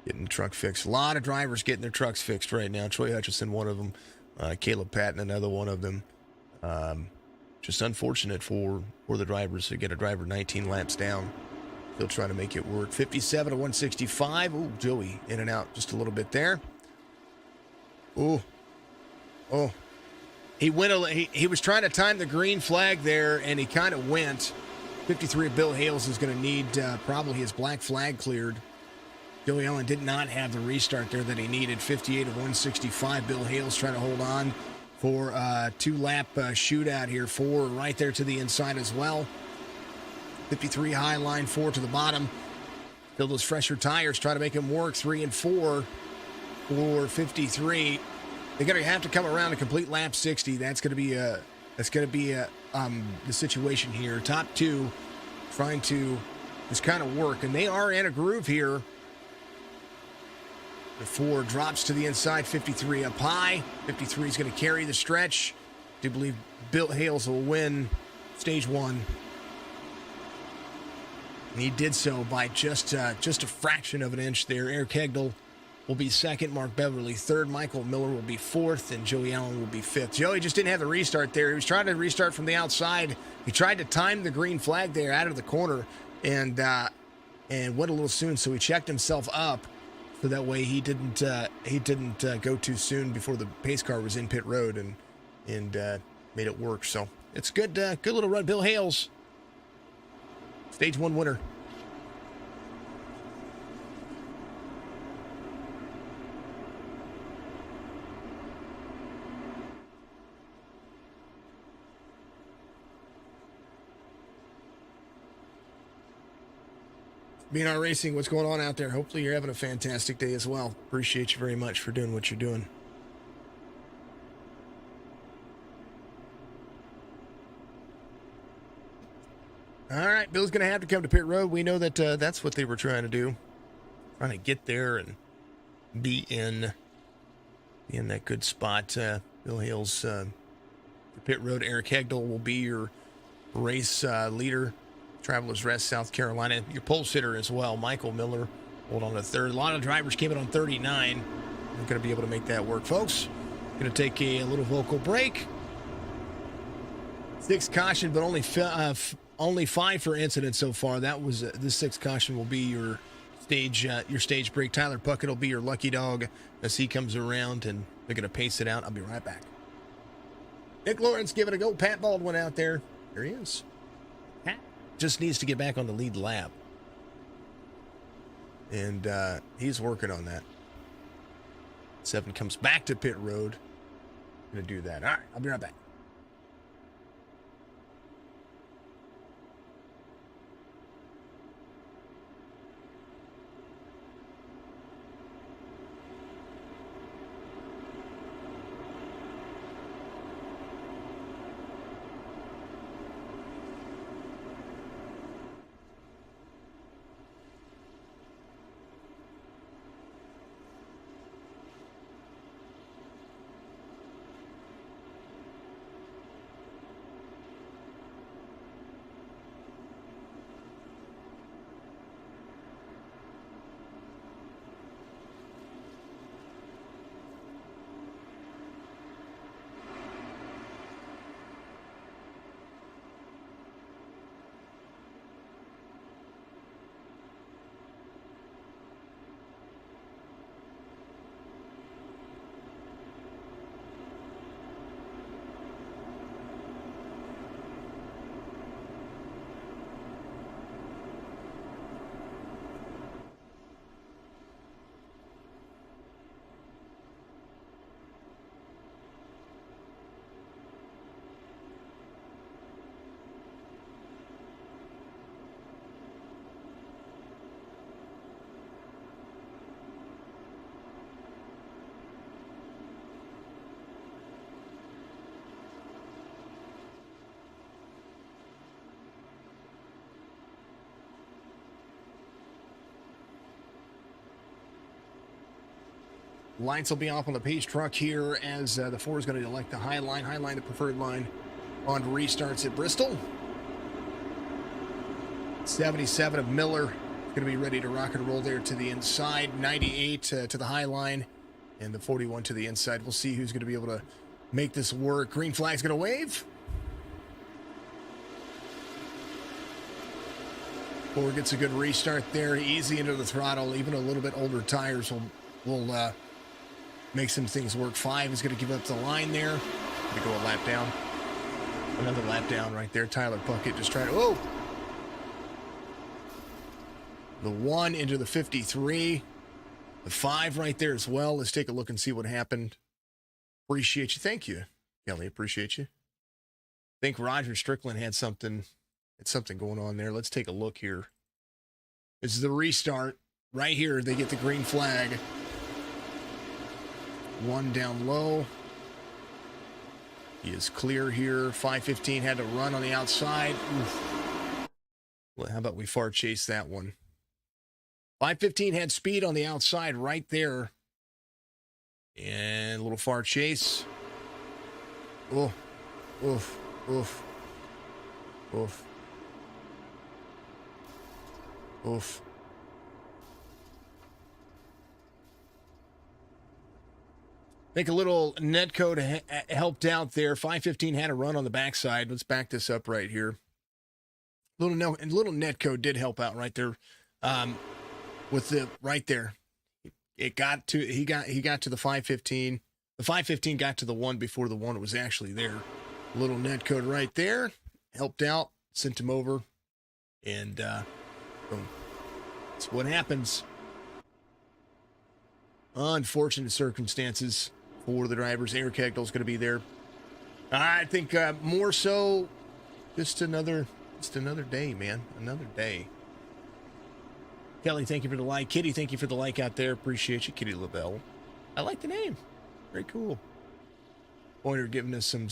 getting the truck fixed. A lot of drivers getting their trucks fixed right now. Troy Hutchison, one of them. Caleb Patton, another one of them. Just unfortunate for the drivers to get a driver 19 laps down. They'll try to make it work. 57 to 165. Ooh, Joey in and out just a little bit there. Ooh. Oh. He was trying to time the green flag there, and he kind of went. 53 Bill Hales is going to need probably his black flag cleared. Joey Allen did not have the restart there that he needed. 58 of 165. Bill Hales trying to hold on for a 2-lap shootout here. 4 right there to the inside as well. 53 high, line 4 to the bottom. Fill those fresher tires, try to make him work. 3 and 4 for 53. They're going to have to come around a complete lap 60. That's going to be the situation here. Top 2 trying to just kind of work, and they are in a groove here. The 4 drops to the inside, 53 up high. 53 is going to carry the stretch. I do believe Bill Hales will win stage 1. And he did so by just a fraction of an inch there. Eric Hegdal will be second, Mark Beverly third, Michael Miller will be fourth, and Joey Allen will be fifth. Joey just didn't have the restart there. He was trying to restart from the outside. He tried to time the green flag there out of the corner and went a little soon, so he checked himself up so that way he didn't go too soon before the pace car was in pit road and made it work. So it's good little run. Bill Hales, stage 1 winner. Being iRacing, what's going on out there? Hopefully you're having a fantastic day as well. Appreciate you very much for doing what you're doing. All right, Bill's going to have to come to pit road. We know that that's what they were trying to do. Trying to get there and be in that good spot. Bill Hales for pit road. Eric Hegdal will be your race leader. Travelers Rest, South Carolina. Your pole sitter as well, Michael Miller. Hold on to third. A lot of drivers came in on 39. We're going to be able to make that work, folks. Going to take a little vocal break. 6 caution, but only 5 for incidents so far. That was this 6th caution will be your stage break. Tyler Puckett will be your lucky dog as he comes around, and they're going to pace it out. I'll be right back. Nick Lawrence giving a go. Pat Baldwin out there. There he is. Pat just needs to get back on the lead lap. and he's working on that. 7 comes back to pit road. Gonna do that. All right, I'll be right back. Lights will be off on the pace truck here as the 4 is going to elect the high line, the preferred line on restarts at Bristol. 77 of Miller going to be ready to rock and roll there to the inside. 98 to the high line, and the 41 to the inside. We'll see who's going to be able to make this work. Green flag's going to wave. 4 gets a good restart there, easy into the throttle. Even a little bit older tires will make some things work. 5 is going to give up the line there. Going to go a lap down. Another lap down right there. Tyler Puckett just trying to... Oh! The 1 into the 53. The 5 right there as well. Let's take a look and see what happened. Appreciate you. Thank you, Kelly. Appreciate you. I think Roger Strickland had something going on there. Let's take a look here. This is the restart. Right here, they get the green flag. 1 down low. He is clear here. 515 had to run on the outside. Oof. Well, how about we far chase that one? 515 had speed on the outside right there. And a little far chase. Oh, oof, oof, oof, oof. I think a little netcode helped out there. 515 had a run on the backside. Let's back this up right here. Little netcode did help out right there. With the right there. He got to the 515. The 515 got to the 1 before the 1 was actually there. A little netcode right there. Helped out. Sent him over. And boom. That's what happens. Unfortunate circumstances for the drivers. Eric Hegdel's going to be there. I think more so just another day, man. Another day. Kelly, thank you for the like. Kitty, thank you for the like out there. Appreciate you, Kitty LaBelle. I like the name. Very cool. Pointer giving us some.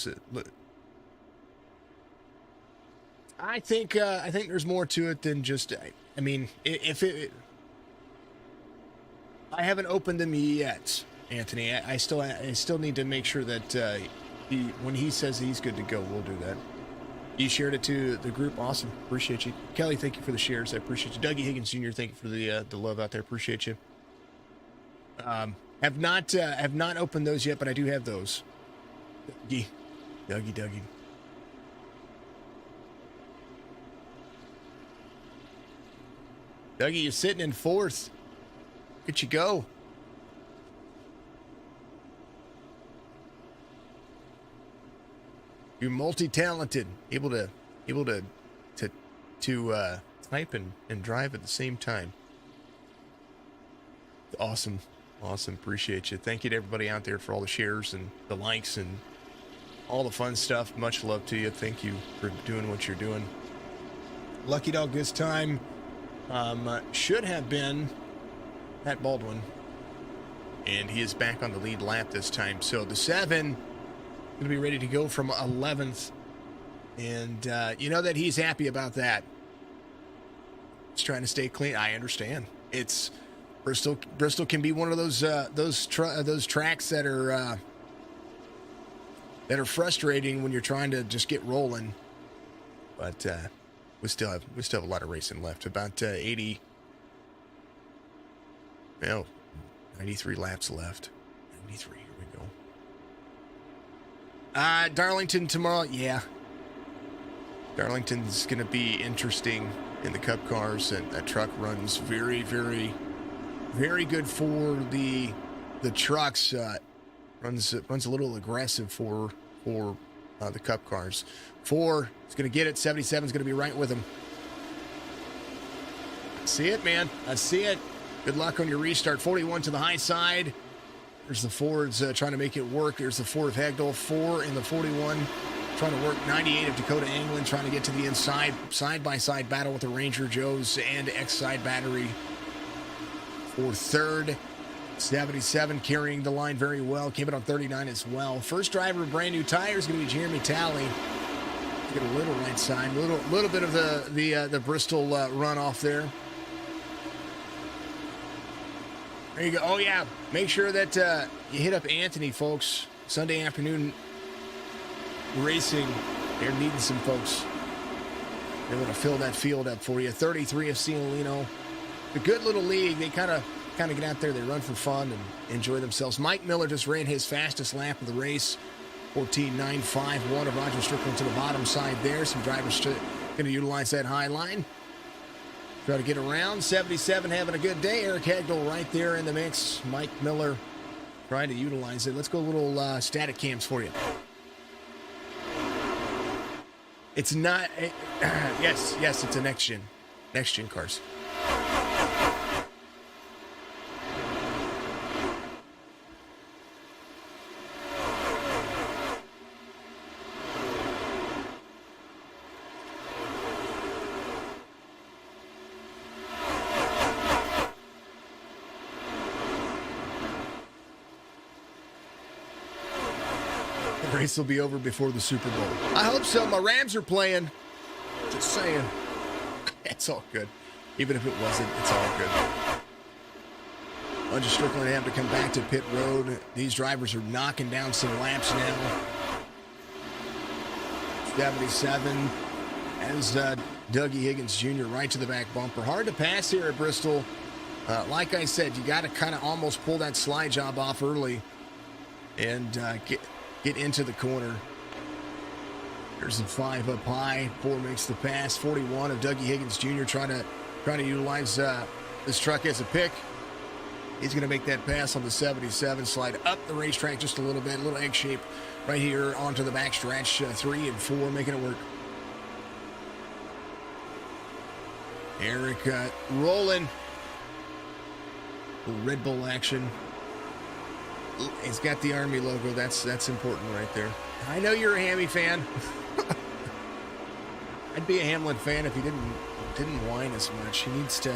I think there's more to it than just. I mean, I haven't opened them yet, Anthony. I still need to make sure that when he says he's good to go, we'll do that. You shared it to the group. Awesome. Appreciate you. Kelly, thank you for the shares. I appreciate you. Dougie Higgins Jr., thank you for the love out there. Appreciate you. Have not opened those yet, but I do have those. Dougie. Dougie, you're sitting in 4th. Look at you go. You're multi-talented, able to type and drive at the same time. Awesome. Awesome. Appreciate you. Thank you to everybody out there for all the shares and the likes and all the fun stuff. Much love to you. Thank you for doing what you're doing. Lucky dog this time should have been Matt Baldwin. And he is back on the lead lap this time. So the 7 going to be ready to go from 11th. And you know that he's happy about that. He's trying to stay clean. I understand. It's Bristol can be one of those tracks that are frustrating when you're trying to just get rolling. But we still have a lot of racing left. About 93 laps left. 93. Here we go. Darlington tomorrow. Yeah. Darlington's going to be interesting in the Cup cars, and that truck runs very, very, very good for the trucks. Runs a little aggressive for the Cup cars. 4 is going to get it. 77 is going to be right with him. I see it, man. I see it. Good luck on your restart. 41 to the high side. There's the Fords trying to make it work. There's the Ford of Hagdahl. 4 in the 41. Trying to work. 98 of Dakota Anglin trying to get to the inside. Side-by-side battle with the Ranger Joes and X-Side Battery for third. 77 carrying the line very well. Came in on 39 as well. First driver of brand new tires is going to be Jeremy Talley. Get a little right side. Little bit of the Bristol run off there. There you go. Oh, yeah. Make sure that you hit up Anthony, folks. Sunday afternoon racing. They're needing some folks. They're going to fill that field up for you. 33 of Cialino. A good little league. They kind of get out there. They run for fun and enjoy themselves. Mike Miller just ran his fastest lap of the race. 14.951 of Roger Strickland to the bottom side there. Some drivers going to utilize that high line. Try to get around. 77 having a good day. Eric Hagdahl right there in the mix. Mike Miller trying to utilize it. Let's go a little static cams for you. It's not... yes, it's a next gen cars. Race will be over before the Super Bowl. I hope so. My Rams are playing. Just saying. It's all good. Even if it wasn't, it's all good. Roger Strickland have to come back to pit road. These drivers are knocking down some laps now. 77 as Dougie Higgins Jr. right to the back bumper. Hard to pass here at Bristol. Like I said, you got to kind of almost pull that slide job off early and get into the corner. There's a 5 up high. 4 makes the pass. 41 of Dougie Higgins Jr. trying to utilize this truck as a pick. He's going to make that pass on the 77. Slide up the racetrack just a little bit. A little egg shape right here onto the backstretch. 3 and 4 making it work. Eric rolling. Little Red Bull action. It's got the Army logo. That's important right there. I know you're a Hammy fan. I'd be a Hamlin fan if he didn't whine as much. He needs to.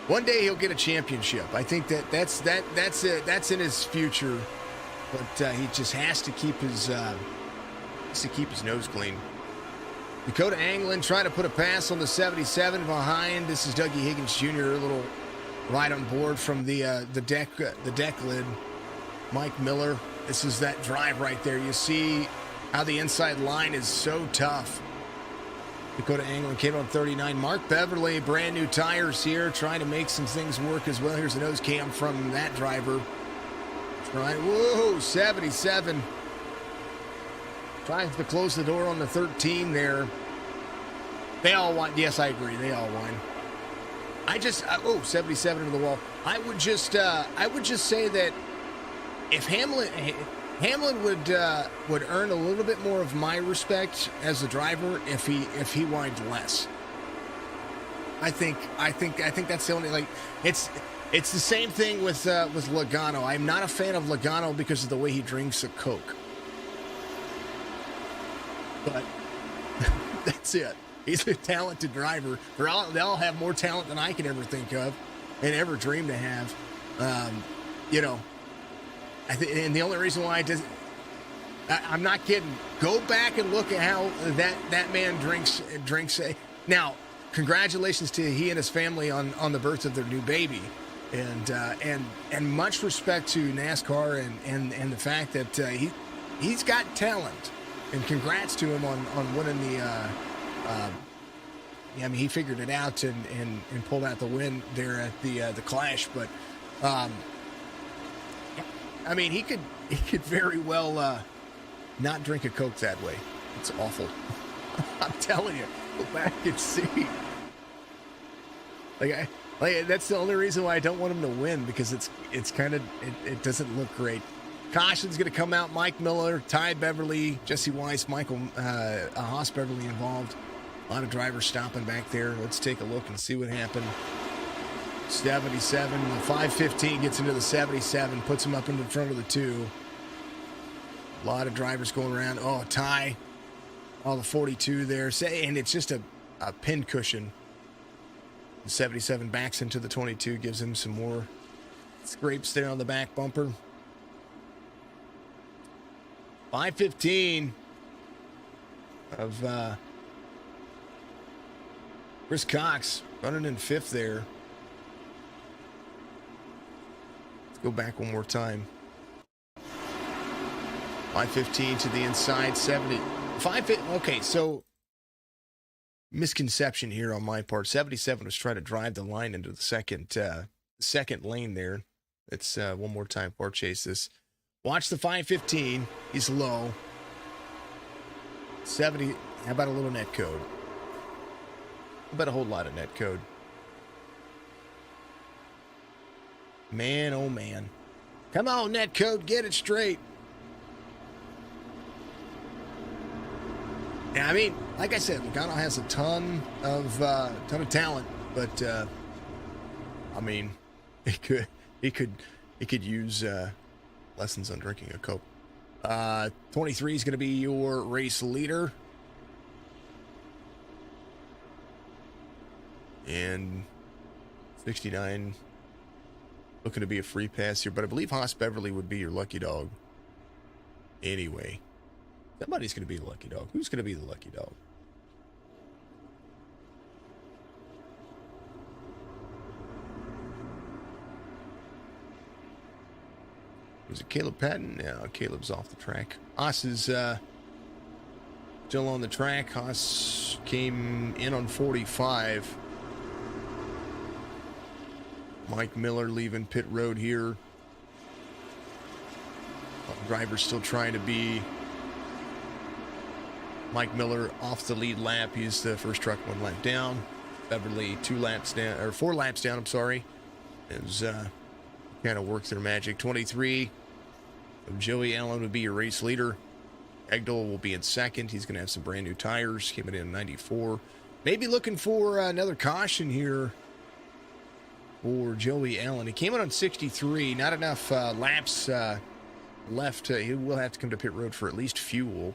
One day he'll get a championship. I think that's in his future, but he just has to keep his nose clean. Dakota Anglin trying to put a pass on the 77 behind. This is Dougie Higgins Jr. A little right on board from the deck lid. Mike Miller. This is that drive right there. You see how the inside line is so tough. Dakota Anglin came on 39. Mark Beverly, brand new tires here, trying to make some things work as well. Here's the nose cam from that driver. Right, whoa, 77. Trying to close the door on the 13 there. They all whine. Yes, I agree. They all whine. 77 into the wall. I would just say that if Hamlin would earn a little bit more of my respect as a driver if he whined less. I think that's the only, like, it's the same thing with Logano. I'm not a fan of Logano because of the way he drinks a Coke. But that's it. He's a talented driver. They all have more talent than I could ever think of and ever dream to have. You know, and the only reason why I'm not kidding. Go back and look at how that man drinks. Now, congratulations to he and his family on the birth of their new baby, and much respect to NASCAR and the fact that he's got talent, and congrats to him on winning the. I mean, he figured it out and pulled out the win there at the Clash, but I mean, he could very well not drink a Coke that way. It's awful. I'm telling you, go back and see. Like that's the only reason why I don't want him to win, because it's kind of it doesn't look great. Caution's going to come out. Mike Miller, Ty Beverly, Jesse Weiss, Michael Haas Beverly involved. A lot of drivers stopping back there. Let's take a look and see what happened. 77, the 515 gets into the 77, puts him up into the front of the 2. A lot of drivers going around. Oh, Ty. All the 42 there. And it's just a pin cushion. The 77 backs into the 22, gives him some more scrapes there on the back bumper. 515 of Chris Cox running in 5th there. Let's go back one more time. 515 to the inside, 70. Okay, so misconception here on my part. 77 was trying to drive the line into the second lane there. It's one more time for chase this. Watch the 515. He's low. 70. How about a little net code? How about a whole lot of net code? Man, oh man. Come on, net code, get it straight. Yeah, I mean, like I said, Logano has a ton of talent, but I mean, he could use lessons on drinking a Coke. 23 is going to be your race leader, and 69 looking to be a free pass here, but I believe Haas Beverly would be your lucky dog. Anyway. Somebody's going to be the lucky dog. Who's going to be the lucky dog? Was it Caleb Patton? No, Caleb's off the track. Haas is still on the track. Haas came in on 45. Mike Miller leaving pit road here. Driver's still trying to be Mike Miller off the lead lap. He's the first truck 1 lap down. Beverly 2 laps down, or 4 laps down, I'm sorry. As kind of work their magic. 23 of Joey Allen would be your race leader. Egdal will be in second. He's going to have some brand new tires. Came in 94. Maybe looking for another caution here for Joey Allen. He came in on 63. Not enough laps left. He will have to come to pit road for at least fuel.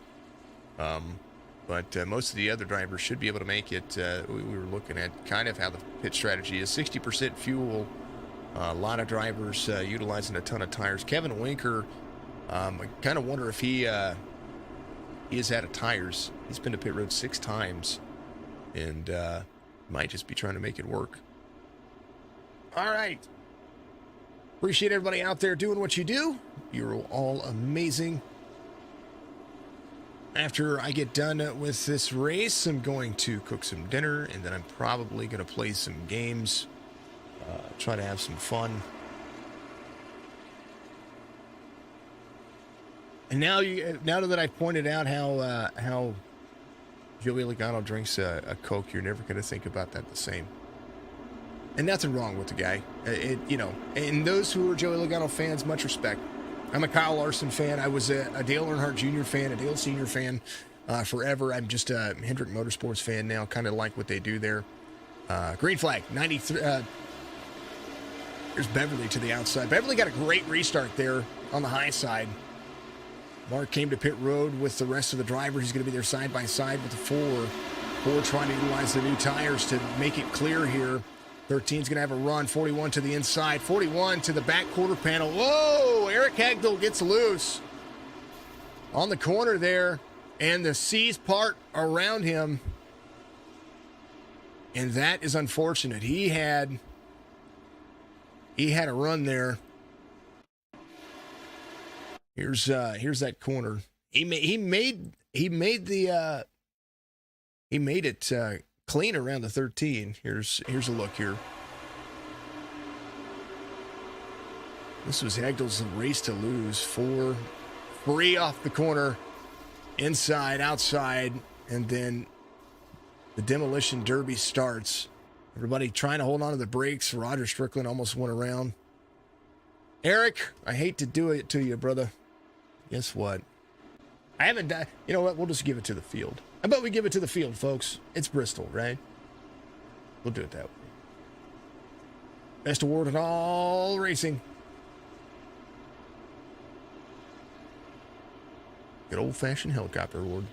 But most of the other drivers should be able to make it. We were looking at kind of how the pit strategy is. 60% fuel. A lot of drivers utilizing a ton of tires. Kevin Winker, I kind of wonder if he is out of tires. He's been to pit road 6 times and might just be trying to make it work. All right. Appreciate everybody out there doing what you do. You're all amazing. After I get done with this race, I'm going to cook some dinner, and then I'm probably going to play some games, try to have some fun. And now that I've pointed out how Joey Logano drinks a Coke, you're never going to think about that the same. And nothing wrong with the guy. And those who are Joey Logano fans, much respect. I'm a Kyle Larson fan. I was a Dale Earnhardt Jr. fan, a Dale Sr. fan forever. I'm just a Hendrick Motorsports fan now, kind of like what they do there. Green flag, 93. Here's Beverly to the outside. Beverly got a great restart there on the high side. Mark came to pit road with the rest of the drivers. He's going to be there side by side with the four. Four trying to utilize the new tires to make it clear here. 13's going to have a run. 41 to the inside. 41 to the back quarter panel. Whoa! Eric Hagel gets loose on the corner there. And the C's part around him. And that is unfortunate. He had a run there. Here's that corner. He made it clean around the 13. Here's a look here. This was Hagel's race to lose. 4 free off the corner, inside, outside, and then the demolition derby starts. Everybody trying to hold on to the brakes. Roger Strickland almost went around. Eric, I hate to do it to you, brother. Guess what? I haven't done. You know what? We'll just give it to the field. How about we give it to the field, folks? It's Bristol, right? We'll do it that way. Best award in all racing. Good old-fashioned helicopter award.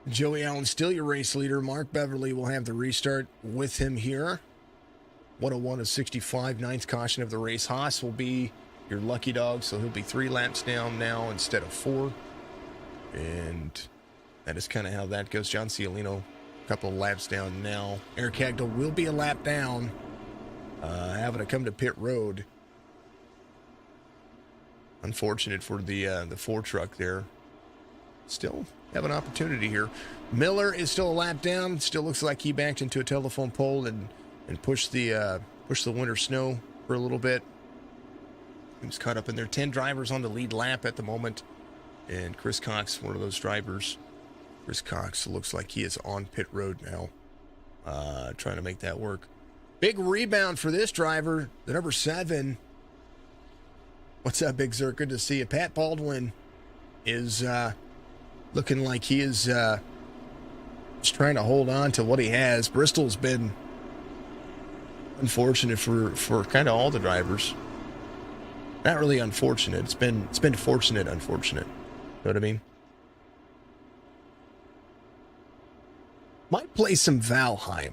Joey Allen, still your race leader. Mark Beverly will have the restart with him here. 101 of 65, ninth caution of the race. Haas will be your lucky dog, so he'll be 3 laps down now instead of 4. And that is kind of how that goes. John Cialino, a couple of laps down now. Eric Hagel will be a lap down, having to come to pit road. Unfortunate for the 4 truck there. Still have an opportunity here. Miller is still a lap down. Still looks like he backed into a telephone pole and pushed the winter snow for a little bit. He was caught up in there. 10 drivers on the lead lap at the moment. And Chris Cox, one of those drivers. Chris Cox looks like he is on pit road now. Trying to make that work. Big rebound for this driver, the number 7. What's up, Big Zerk? Good to see you. Pat Baldwin is looking like he is just trying to hold on to what he has. Bristol's been unfortunate for kind of all the drivers. Not really unfortunate. It's been fortunate, unfortunate. Know what I mean? Might play some Valheim.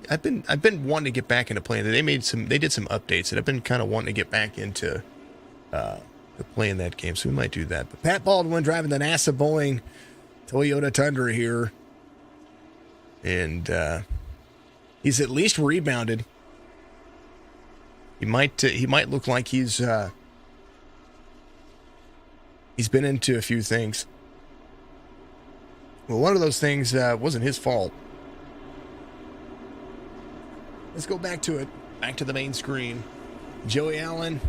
I've been wanting to get back into playing. They did some updates, and I've been kind of wanting to get back into playing that game. So we might do that. But Pat Baldwin driving the NASA Boeing Toyota Tundra here, and he's at least rebounded. He might look like he's been into a few things. Well, one of those things wasn't his fault. Let's go back to it. Back to the main screen. Joey Allen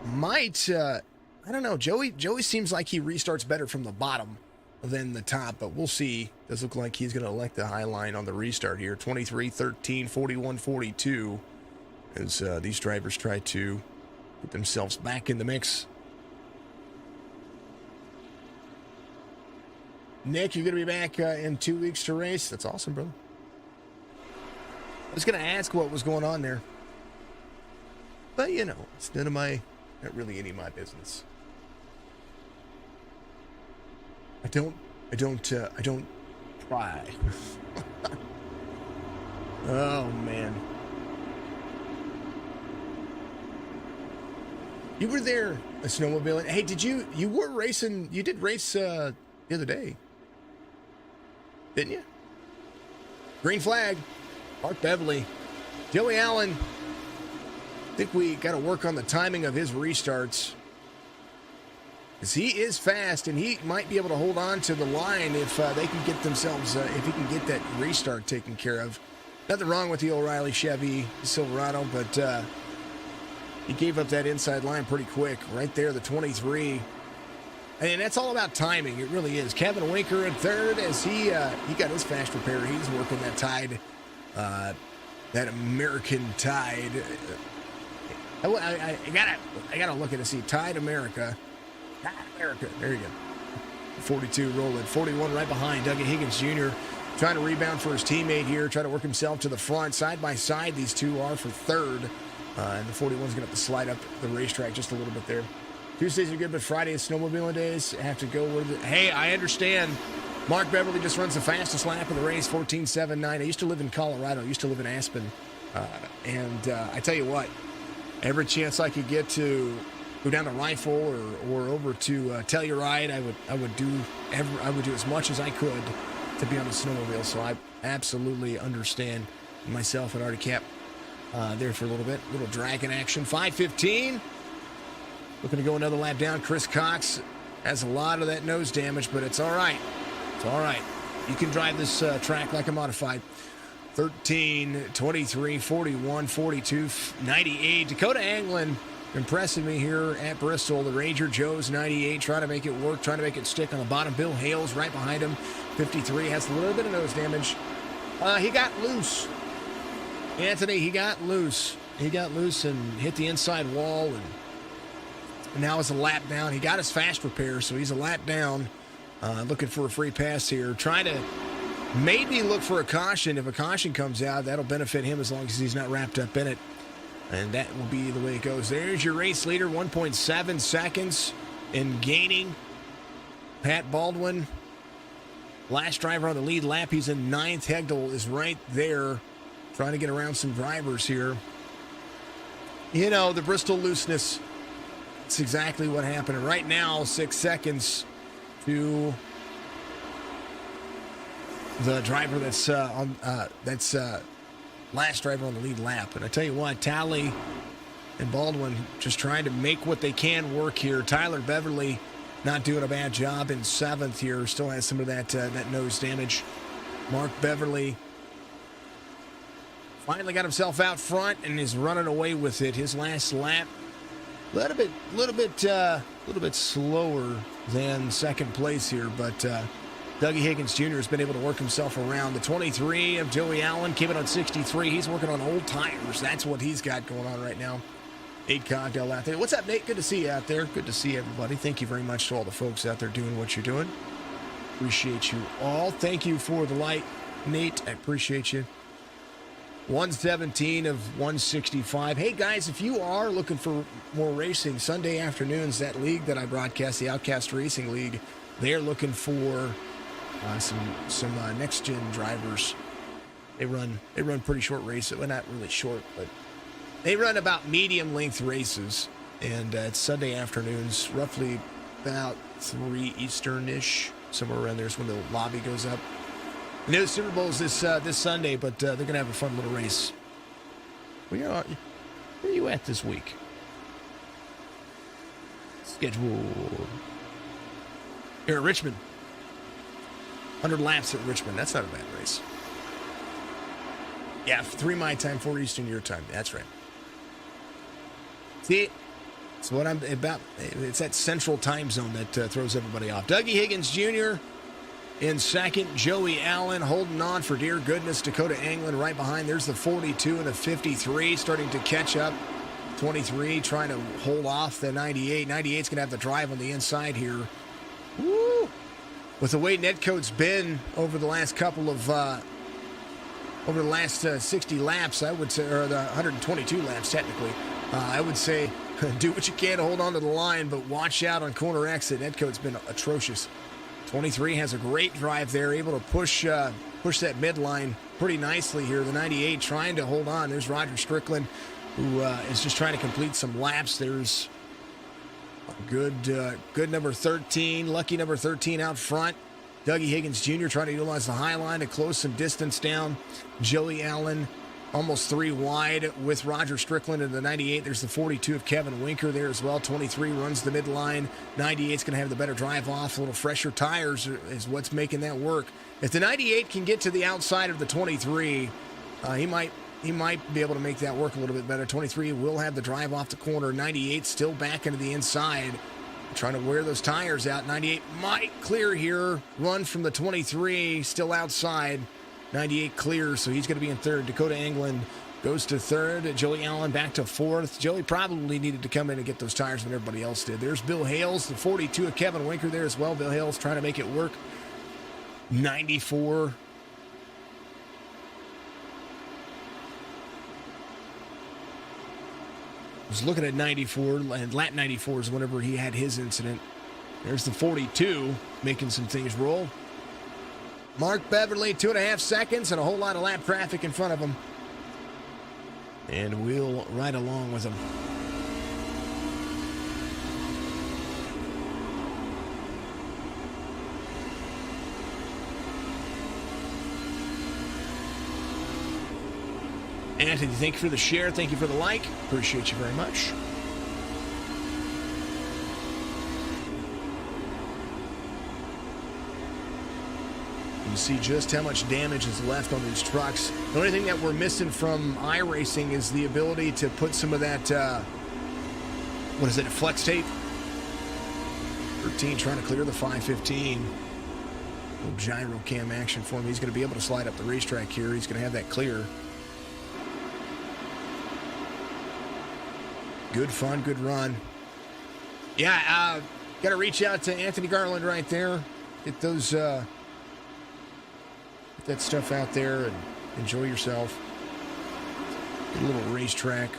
might, I don't know. Joey seems like he restarts better from the bottom than the top, but we'll see. Does look like he's going to elect the high line on the restart here. 23, 13, 41, 42. As these drivers try to put themselves back in the mix. Nick, you're going to be back in 2 weeks to race. That's awesome, brother. I was going to ask what was going on there. But, you know, it's not really any of my business. I don't try. Oh, man. You were there, a snowmobile. Hey, you were racing, you did race the other day. Didn't you? Green flag. Mark Beverly. Joey Allen. I think we got to work on the timing of his restarts. Because he is fast, and he might be able to hold on to the line if they can get themselves, if he can get that restart taken care of. Nothing wrong with the O'Reilly Chevy Silverado, but he gave up that inside line pretty quick. Right there, the 23. And that's all about timing. It really is. Kevin Winker in third as he got his fast repair. He's working that Tide, that American Tide. I gotta look at it. See, Tide America. Tide America. There you go. 42 rolling. 41 right behind Dougie Higgins Jr. Trying to rebound for his teammate here, trying to work himself to the front. Side by side, these two are for third. And the 41's going to have to slide up the racetrack just a little bit there. Tuesdays are good, but Friday is snowmobiling days. Have to go with it. Hey, I understand. Mark Beverly just runs the fastest lap of the race, 14.79. I used to live in Colorado. I used to live in Aspen. I tell you what, every chance I could get to go down to Rifle or over to Telluride, I would do as much as I could to be on the snowmobile. So I absolutely understand. Myself and Artie Cap there for a little bit. Little dragon action. 5:15. Looking to go another lap down. Chris Cox has a lot of that nose damage, but it's all right. It's all right. You can drive this track like a modified. 13, 23, 41, 42, 98. Dakota Anglin impressing me here at Bristol. The Ranger Joe's 98, trying to make it work, trying to make it stick on the bottom. Bill Hales right behind him. 53 has a little bit of nose damage. He got loose. Anthony, he got loose. He got loose and hit the inside wall, and now it's a lap down. He got his fast repair, so he's a lap down. Looking for a free pass here. Trying to maybe look for a caution. If a caution comes out, that'll benefit him as long as he's not wrapped up in it. And that will be the way it goes. There's your race leader, 1.7 seconds in gaining. Pat Baldwin, last driver on the lead lap. He's in 9th. Hegdal is right there, trying to get around some drivers here. You know, the Bristol looseness, it's exactly what happened. And right now, 6 seconds to the driver that's last driver on the lead lap. And I tell you what, Talley and Baldwin just trying to make what they can work here. Tyler Beverly not doing a bad job in 7th here. Still has some of that nose damage. Mark Beverly finally got himself out front and is running away with it. His last lap, a little bit slower than second place here, but Dougie Higgins Jr. has been able to work himself around. The 23 of Joey Allen came in on 63. He's working on old tires. That's what he's got going on right now. Nate Cogdell out there. What's up, Nate? Good to see you out there. Good to see everybody. Thank you very much to all the folks out there doing what you're doing. Appreciate you all. Thank you for the light, Nate. I appreciate you. 117 of 165. Hey, guys, if you are looking for more racing, Sunday afternoons, that league that I broadcast, the Outcast Racing League, they're looking for some next-gen drivers. They run pretty short races. Well, not really short, but they run about medium-length races, and it's Sunday afternoons, roughly about 3 Eastern-ish, somewhere around there is when the lobby goes up. I know the Super Bowl's this Sunday, but they're going to have a fun little race. Where are you at this week? Schedule. Here at Richmond. 100 laps at Richmond. That's not a bad race. Yeah, 3 my time, 4 Eastern your time. That's right. See, it's what I'm about. It's that central time zone that throws everybody off. Dougie Higgins Jr. in second. Joey Allen holding on for dear goodness. Dakota Anglin right behind. There's the 42 and the 53 starting to catch up. 23 trying to hold off the 98. 98's going to have the drive on the inside here. Woo! With the way netcode's been over the last couple of, 60 laps, I would say, or the 122 laps technically, I would say do what you can to hold on to the line, but watch out on corner exit. Netcode's been atrocious. 23 has a great drive there, able to push that midline pretty nicely here. The 98 trying to hold on. There's Roger Strickland, who is just trying to complete some laps. There's good number 13, lucky number 13 out front. Dougie Higgins Jr. trying to utilize the high line to close some distance down. Joey Allen almost 3 wide with Roger Strickland in the 98. There's the 42 of Kevin Winker there as well. 23 runs the midline. 98's going to have the better drive off. A little fresher tires is what's making that work. If the 98 can get to the outside of the 23, he might be able to make that work a little bit better. 23 will have the drive off the corner. 98 still back into the inside, trying to wear those tires out. 98 might clear here. Run from the 23, still outside. 98 clears, so he's going to be in third. Dakota Anglin goes to third. Joey Allen back to fourth. Joey probably needed to come in and get those tires when everybody else did. There's Bill Hales, the 42 of Kevin Winker there as well. Bill Hales trying to make it work. 94. Was looking at 94, and lap 94 is whenever he had his incident. There's the 42 making some things roll. Mark Beverly, 2.5 seconds and a whole lot of lap traffic in front of him. And we'll ride along with him. Anthony, thank you for the share. Thank you for the like. Appreciate you very much. You see just how much damage is left on these trucks. The only thing that we're missing from iRacing is the ability to put some of that, what is it, flex tape? 13 trying to clear the 515. Little gyro cam action for him. He's going to be able to slide up the racetrack here. He's going to have that clear. Good fun, good run. Yeah, got to reach out to Anthony Garland right there. Get those, get that stuff out there and enjoy yourself. Get a little racetrack.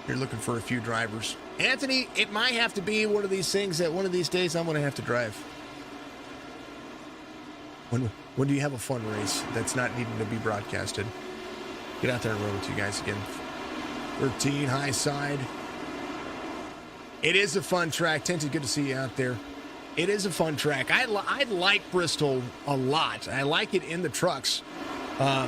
You're looking for a few drivers. Anthony, it might have to be one of these things that one of these days I'm going to have to drive. When do you have a fun race that's not needing to be broadcasted? Get out there and run with you guys again. 13, high side. It is a fun track. Tinted, good to see you out there. It is a fun track. I like Bristol a lot. I like it in the trucks. What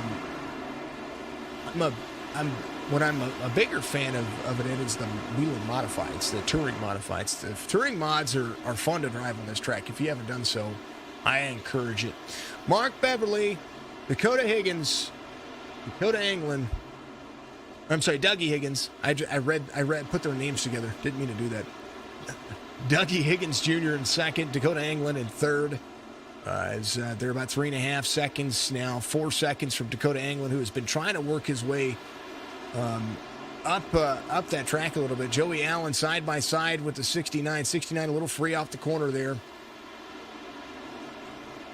I'm a bigger fan of it is the wheeling modifieds, the touring modifieds. The touring mods are fun to drive on this track. If you haven't done so, I encourage it. Mark Beverly, Dakota Higgins, Dakota Anglin. I'm sorry, Dougie Higgins. I put their names together. Didn't mean to do that. Dougie Higgins Jr. in second, Dakota Anglin in third. They're about 3.5 seconds now, 4 seconds from Dakota Anglin, who has been trying to work his way up that track a little bit. Joey Allen side by side with the 69. 69 a little free off the corner there.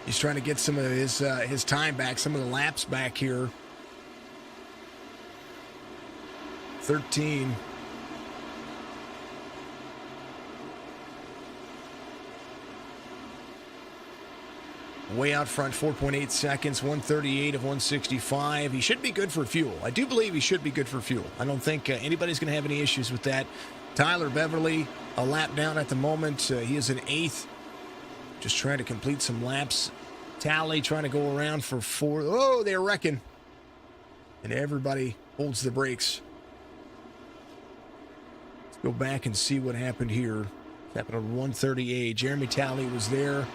He's trying to get some of his time back, some of the laps back here. 13. Way out front, 4.8 seconds, 138 of 165. He should be good for fuel. I do believe he should be good for fuel. I don't think anybody's going to have any issues with that. Tyler Beverly, a lap down at the moment. He is in 8th. Just trying to complete some laps. Tally trying to go around for 4. Oh, they're wrecking. And everybody holds the brakes. Let's go back and see what happened here. It happened on 138. Jeremy Talley was there.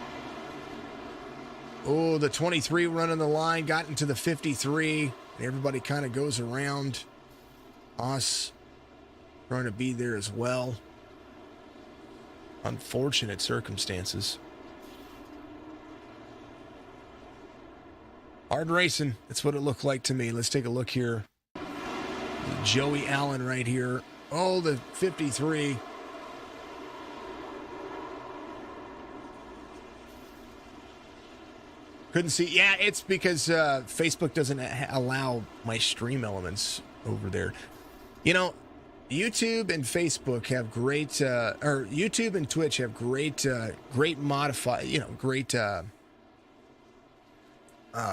Oh, the 23 running the line, got into the 53. And everybody kind of goes around. Us trying to be there as well. Unfortunate circumstances. Hard racing. That's what it looked like to me. Let's take a look here. Joey Allen right here. Oh, the 53. Couldn't see. Yeah, it's because Facebook doesn't allow my stream elements over there. You know, YouTube and Facebook have great, or YouTube and Twitch have great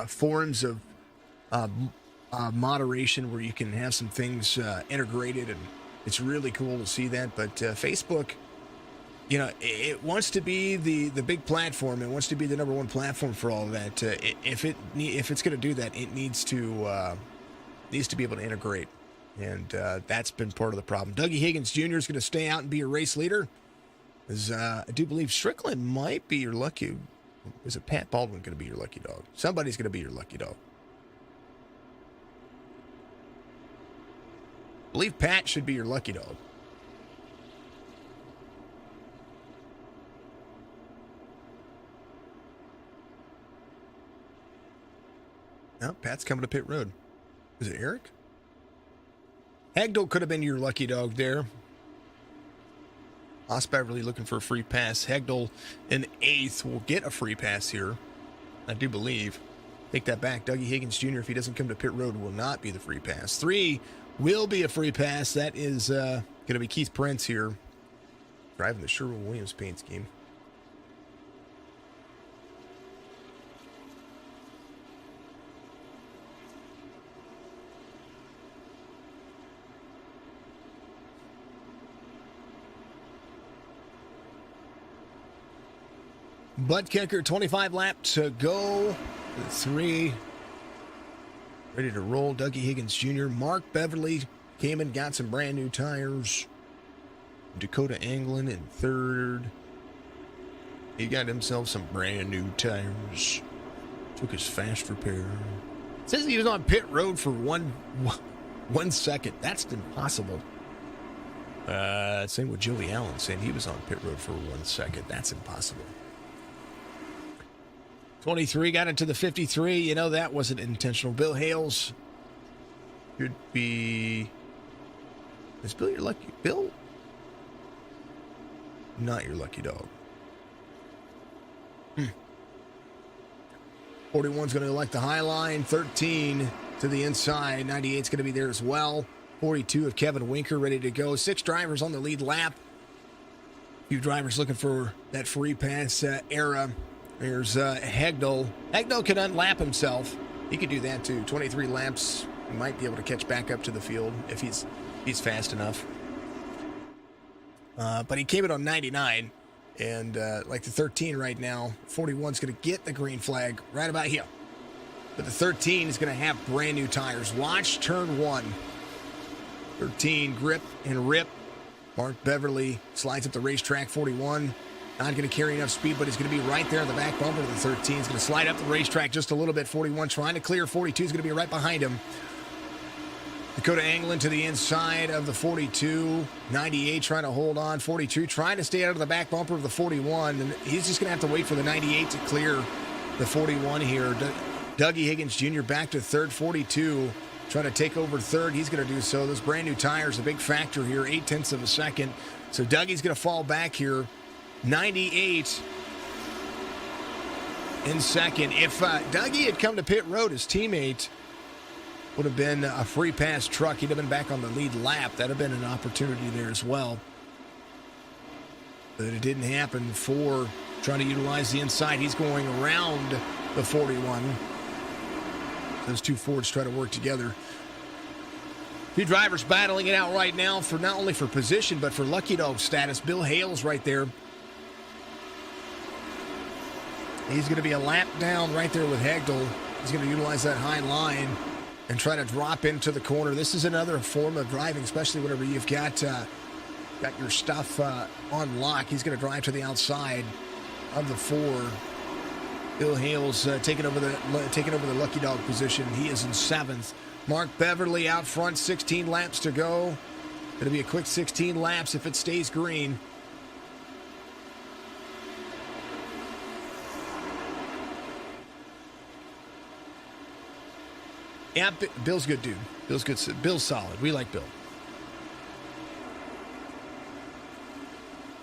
forms of moderation where you can have some things integrated, and it's really cool to see that. But Facebook, you know, it wants to be the big platform. It wants to be the number one platform for all of that. If it's going to do that, it needs to be able to integrate, and that's been part of the problem. Dougie Higgins Jr. is going to stay out and be your race leader. I do believe Strickland might be your lucky. Is it Pat Baldwin going to be your lucky dog? Somebody's going to be your lucky dog. I believe Pat should be your lucky dog. No, Pat's coming to pit road. Is it Eric? Hagdal could have been your lucky dog there. Os Beverly looking for a free pass. Hagdal in 8th will get a free pass here, I do believe. Take that back. Dougie Higgins Jr., if he doesn't come to pit road, will not be the free pass. 3 will be a free pass. That is going to be Keith Prince here, driving the Sherwin-Williams paint scheme. Bud Kicker, 25 laps to go. 3. Ready to roll. Dougie Higgins Jr. Mark Beverly came and got some brand new tires. Dakota Anglin in 3rd. He got himself some brand new tires. Took his fast repair. Says he was on pit road for one second. That's impossible. Same with Joey Allen saying he was on pit road for 1 second. That's impossible. 23 got into the 53. You know, that wasn't intentional. Bill Hales could be... Is Bill your lucky... Bill? Not your lucky dog. 41's going to elect the high line. 13 to the inside. 98's going to be there as well. 42 of Kevin Winker ready to go. 6 drivers on the lead lap. A few drivers looking for that free pass era. There's Hagdal. Hagdal can unlap himself. He could do that too. 23 laps. He might be able to catch back up to the field if he's fast enough. But he came in on 99. And like the 13 right now, 41's going to get the green flag right about here. But the 13 is going to have brand new tires. Watch turn 1. 13, grip and rip. Mark Beverly slides up the racetrack. 41. Not going to carry enough speed, but he's going to be right there on the back bumper of the 13. He's going to slide up the racetrack just a little bit. 41 trying to clear. 42 is going to be right behind him. Dakota Anglin to the inside of the 42. 98 trying to hold on. 42 trying to stay out of the back bumper of the 41. And he's just going to have to wait for the 98 to clear the 41 here. Dougie Higgins Jr. back to 3rd. 42 trying to take over 3rd. He's going to do so. Those brand new tires, a big factor here. 0.8 of a second. So Dougie's going to fall back here. 98 in 2nd. If Dougie had come to pit road, his teammate would have been a free pass truck. He'd have been back on the lead lap. That would have been an opportunity there as well. But it didn't happen for trying to utilize the inside. He's going around the 41. Those two Fords try to work together. Two drivers battling it out right now for not only for position, but for lucky dog status. Bill Hales right there. He's going to be a lap down right there with Hagdal. He's going to utilize that high line and try to drop into the corner. This is another form of driving, especially whenever you've got your stuff on lock. He's going to drive to the outside of the 4. Bill Hales taking over the lucky dog position. He is in 7th. Mark Beverly out front, 16 laps to go. It'll be a quick 16 laps if it stays green. Yeah, Bill's good, dude. Bill's good. Bill's solid. We like Bill.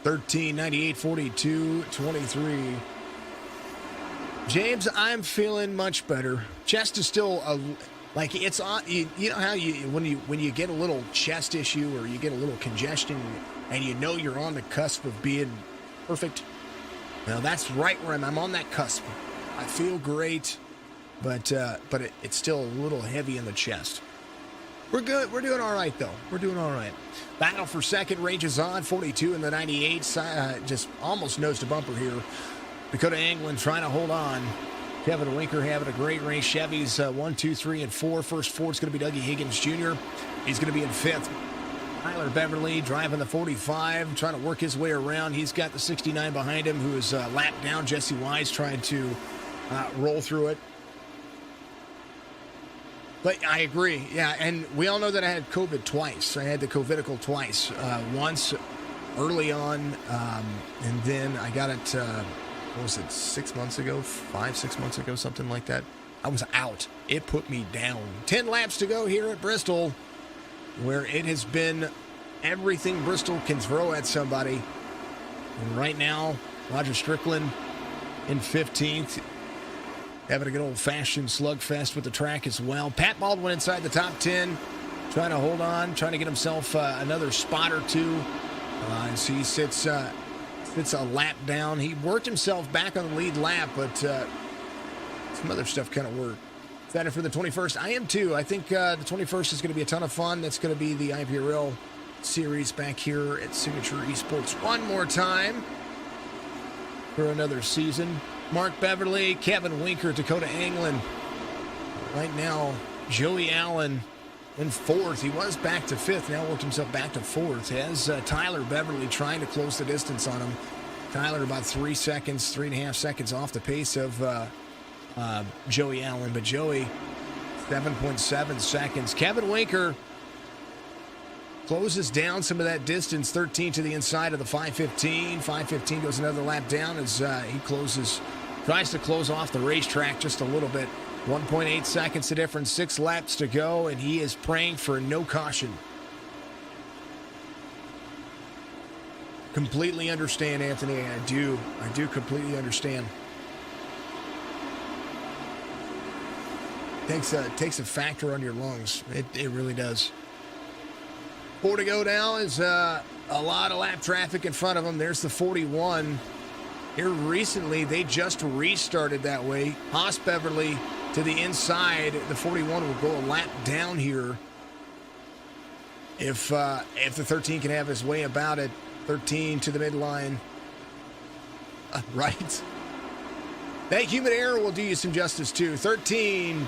13, 98, 42, 23. James, I'm feeling much better. Chest is still like it's on. You know how when you get a little chest issue or you get a little congestion and you know you're on the cusp of being perfect. Well, that's right where I'm on that cusp. I feel great. But it's still a little heavy in the chest. We're good. We're doing all right, though. We're doing all right. Battle for 2nd rages on. 42 in the 98. Just almost nose to bumper here. Dakota Anglin trying to hold on. Kevin Winker having a great race. Chevy's 1, 2, 3, and 4. First Ford's going to be Dougie Higgins Jr. He's going to be in 5th. Tyler Beverly driving the 45, trying to work his way around. He's got the 69 behind him, who is lapped down. Jesse Wise trying to roll through it. But I agree, yeah, and we all know that I had COVID twice. I had the COVIDical twice. Once early on, and then I got it, what was it, 6 months ago, 5, 6 months ago, something like that. I was out. It put me down. 10 laps to go here at Bristol, where it has been everything Bristol can throw at somebody. And right now, Roger Strickland in 15th, having a good old-fashioned slugfest with the track as well. Pat Baldwin inside the top 10, trying to hold on, trying to get himself another spot or two. So he sits a lap down. He worked himself back on the lead lap, but some other stuff kind of worked. Excited for the 21st. I am too. I think the 21st is going to be a ton of fun. That's going to be the IPRL series back here at Signature Esports one more time for another season. Mark Beverly, Kevin Winker, Dakota Anglin. Right now, Joey Allen in 4th. He was back to 5th, now worked himself back to 4th. Has Tyler Beverly trying to close the distance on him. Tyler about 3.5 seconds off the pace of Joey Allen, but Joey 7.7 seconds. Kevin Winker closes down some of that distance, 13 to the inside of the 5:15. 5:15 goes another lap down as he tries to close off the racetrack just a little bit. 1.8 seconds the difference, 6 laps to go, and he is praying for no caution. Completely understand, Anthony. I do completely understand. Takes a factor on your lungs. It really does. 4 to go now is a lot of lap traffic in front of them. There's the 41. Here recently, they just restarted that way. Haas Beverly to the inside. The 41 will go a lap down here. If the 13 can have his way about it. 13 to the midline. Right. That human error will do you some justice, too. 13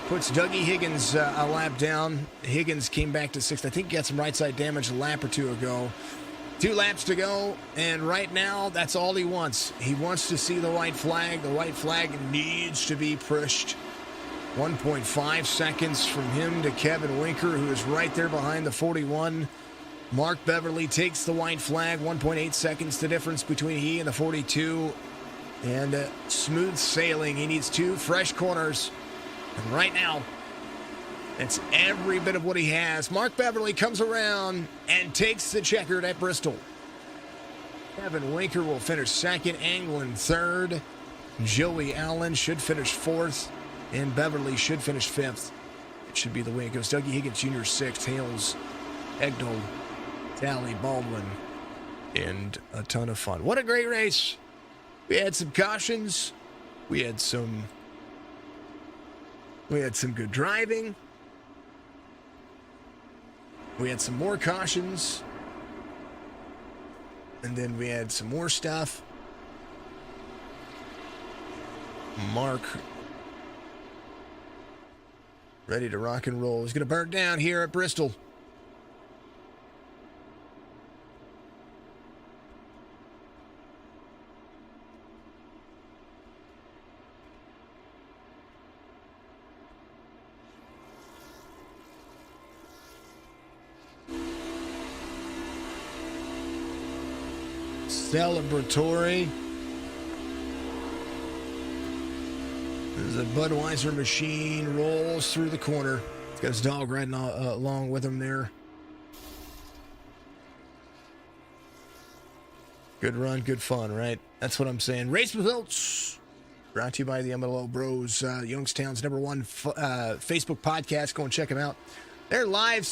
puts Dougie Higgins a lap down. Higgins came back to 6th. I think he got some right side damage a lap or two ago. 2 laps to go, and right now, that's all he wants. He wants to see the white flag. The white flag needs to be pushed. 1.5 seconds from him to Kevin Winker, who is right there behind the 41. Mark Beverly takes the white flag. 1.8 seconds the difference between he and the 42. And smooth sailing. He needs 2 fresh corners. And right now, that's every bit of what he has. Mark Beverly comes around and takes the checkered at Bristol. Kevin Winker will finish 2nd. Anglin 3rd. Joey Allen should finish 4th. And Beverly should finish 5th. It should be the way it goes. Dougie Higgins Jr. 6th. Hales, Egdol, Tally, Baldwin. And a ton of fun. What a great race. We had some cautions. We had some good driving. We had some more cautions. And then we had some more stuff. Mark ready to rock and roll. He's going to burn down here at Bristol. Celebratory. As the Budweiser machine rolls through the corner. He's got his dog riding along with him there. Good run, good fun, right? That's what I'm saying. Race results brought to you by the MLO Bros, Youngstown's #1 Facebook podcast. Go and check them out. They're live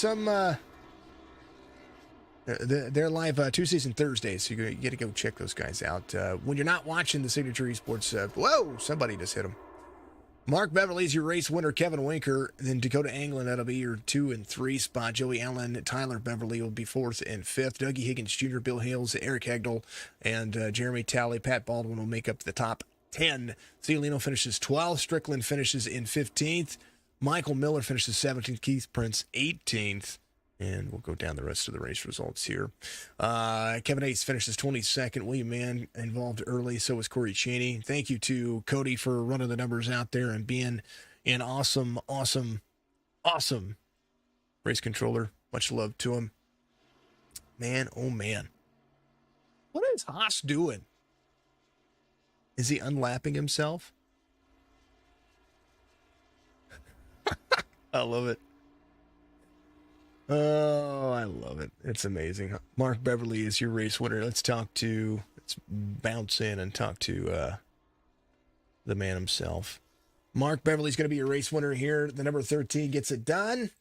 They're live Tuesdays and Thursdays, so you got to go check those guys out. When you're not watching the Signature Esports, whoa, somebody just hit him. Mark Beverly's your race winner, Kevin Winker. Then Dakota Anglin, that'll be your 2 and 3 spot. Joey Allen, Tyler Beverly will be 4th and 5th. Dougie Higgins Jr., Bill Hales, Eric Hegdel, and Jeremy Talley. Pat Baldwin will make up the top 10. Cialino finishes 12th. Strickland finishes in 15th. Michael Miller finishes 17th. Keith Prince 18th. And we'll go down the rest of the race results here. Kevin Ace finishes 22nd. William Mann involved early. So was Corey Cheney. Thank you to Cody for running the numbers out there and being an awesome race controller. Much love to him. Man, oh man. What is Haas doing? Is he unlapping himself? I love it. Oh, I love it. It's amazing. Mark Beverly is your race winner. Let's bounce in and talk to the man himself. Mark Beverly's going to be your race winner here. The number 13 gets it done.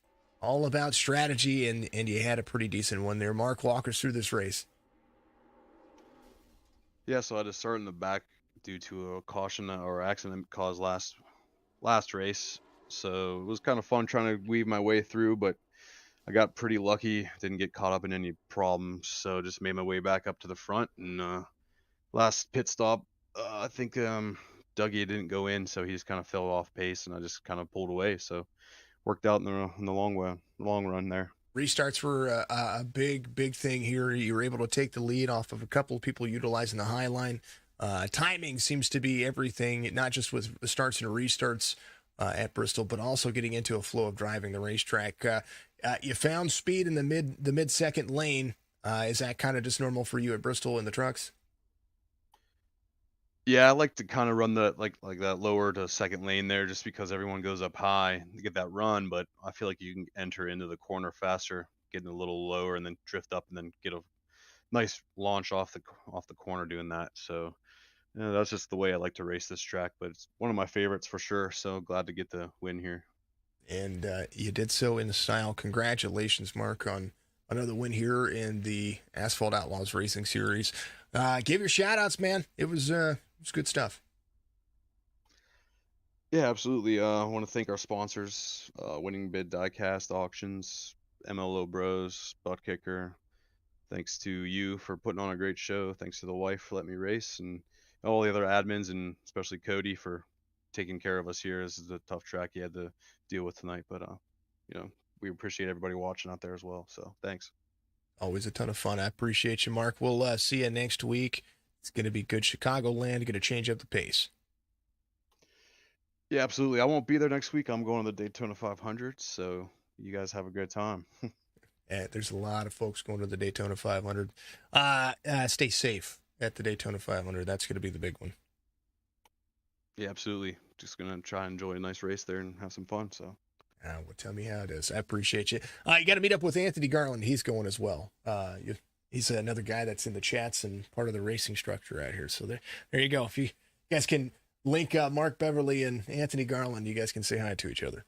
All about strategy, and you had a pretty decent one there. Mark, walk us through this race. Yeah, so I had to start in the back due to a caution or accident caused last race. So it was kind of fun trying to weave my way through, but I got pretty lucky. Didn't get caught up in any problems, so just made my way back up to the front. And last pit stop, I think Dougie didn't go in, so he just kind of fell off pace, and I just kind of pulled away. So worked out in the long run there. Restarts were a big thing here. You were able to take the lead off of a couple of people utilizing the high line. Timing seems to be everything, not just with starts and restarts at Bristol, but also getting into a flow of driving the racetrack. You found speed in the mid second lane. Is that kind of just normal for you at Bristol in the trucks? Yeah, I like to kind of run the like that lower to second lane there, just because everyone goes up high to get that run. But I feel like you can enter into the corner faster, getting a little lower, and then drift up, and then get a nice launch off the corner doing that. So that's just the way I like to race this track. But it's one of my favorites for sure. So glad to get the win here. And you did so in style. Congratulations, Mark, on another win here in the Asphalt Outlaws Racing Series. Give your shout outs, man. It was good stuff. Yeah, absolutely. I want to thank our sponsors, Winning Bid Diecast Auctions, MLO Bros, Butt Kicker. Thanks to you for putting on a great show. Thanks to the wife for letting me race, and all the other admins, and especially Cody for taking care of us here. This is a tough track you had to deal with tonight, but we appreciate everybody watching out there as well. So thanks. Always a ton of fun. I appreciate you, Mark. We'll see you next week. It's going to be good Chicagoland. Going to change up the pace. Yeah, absolutely. I won't be there next week. I'm going to the Daytona 500, so you guys have a good time. There's a lot of folks going to the Daytona 500. Stay safe at the Daytona 500. That's going to be the big one. Yeah, absolutely. Just gonna try and enjoy a nice race there and have some fun. So. Well, tell me how it is. I appreciate you. You got to meet up with Anthony Garland. He's going as well. He's another guy that's in the chats and part of the racing structure out here. So there you go. If you guys can link Mark Beverly and Anthony Garland, you guys can say hi to each other.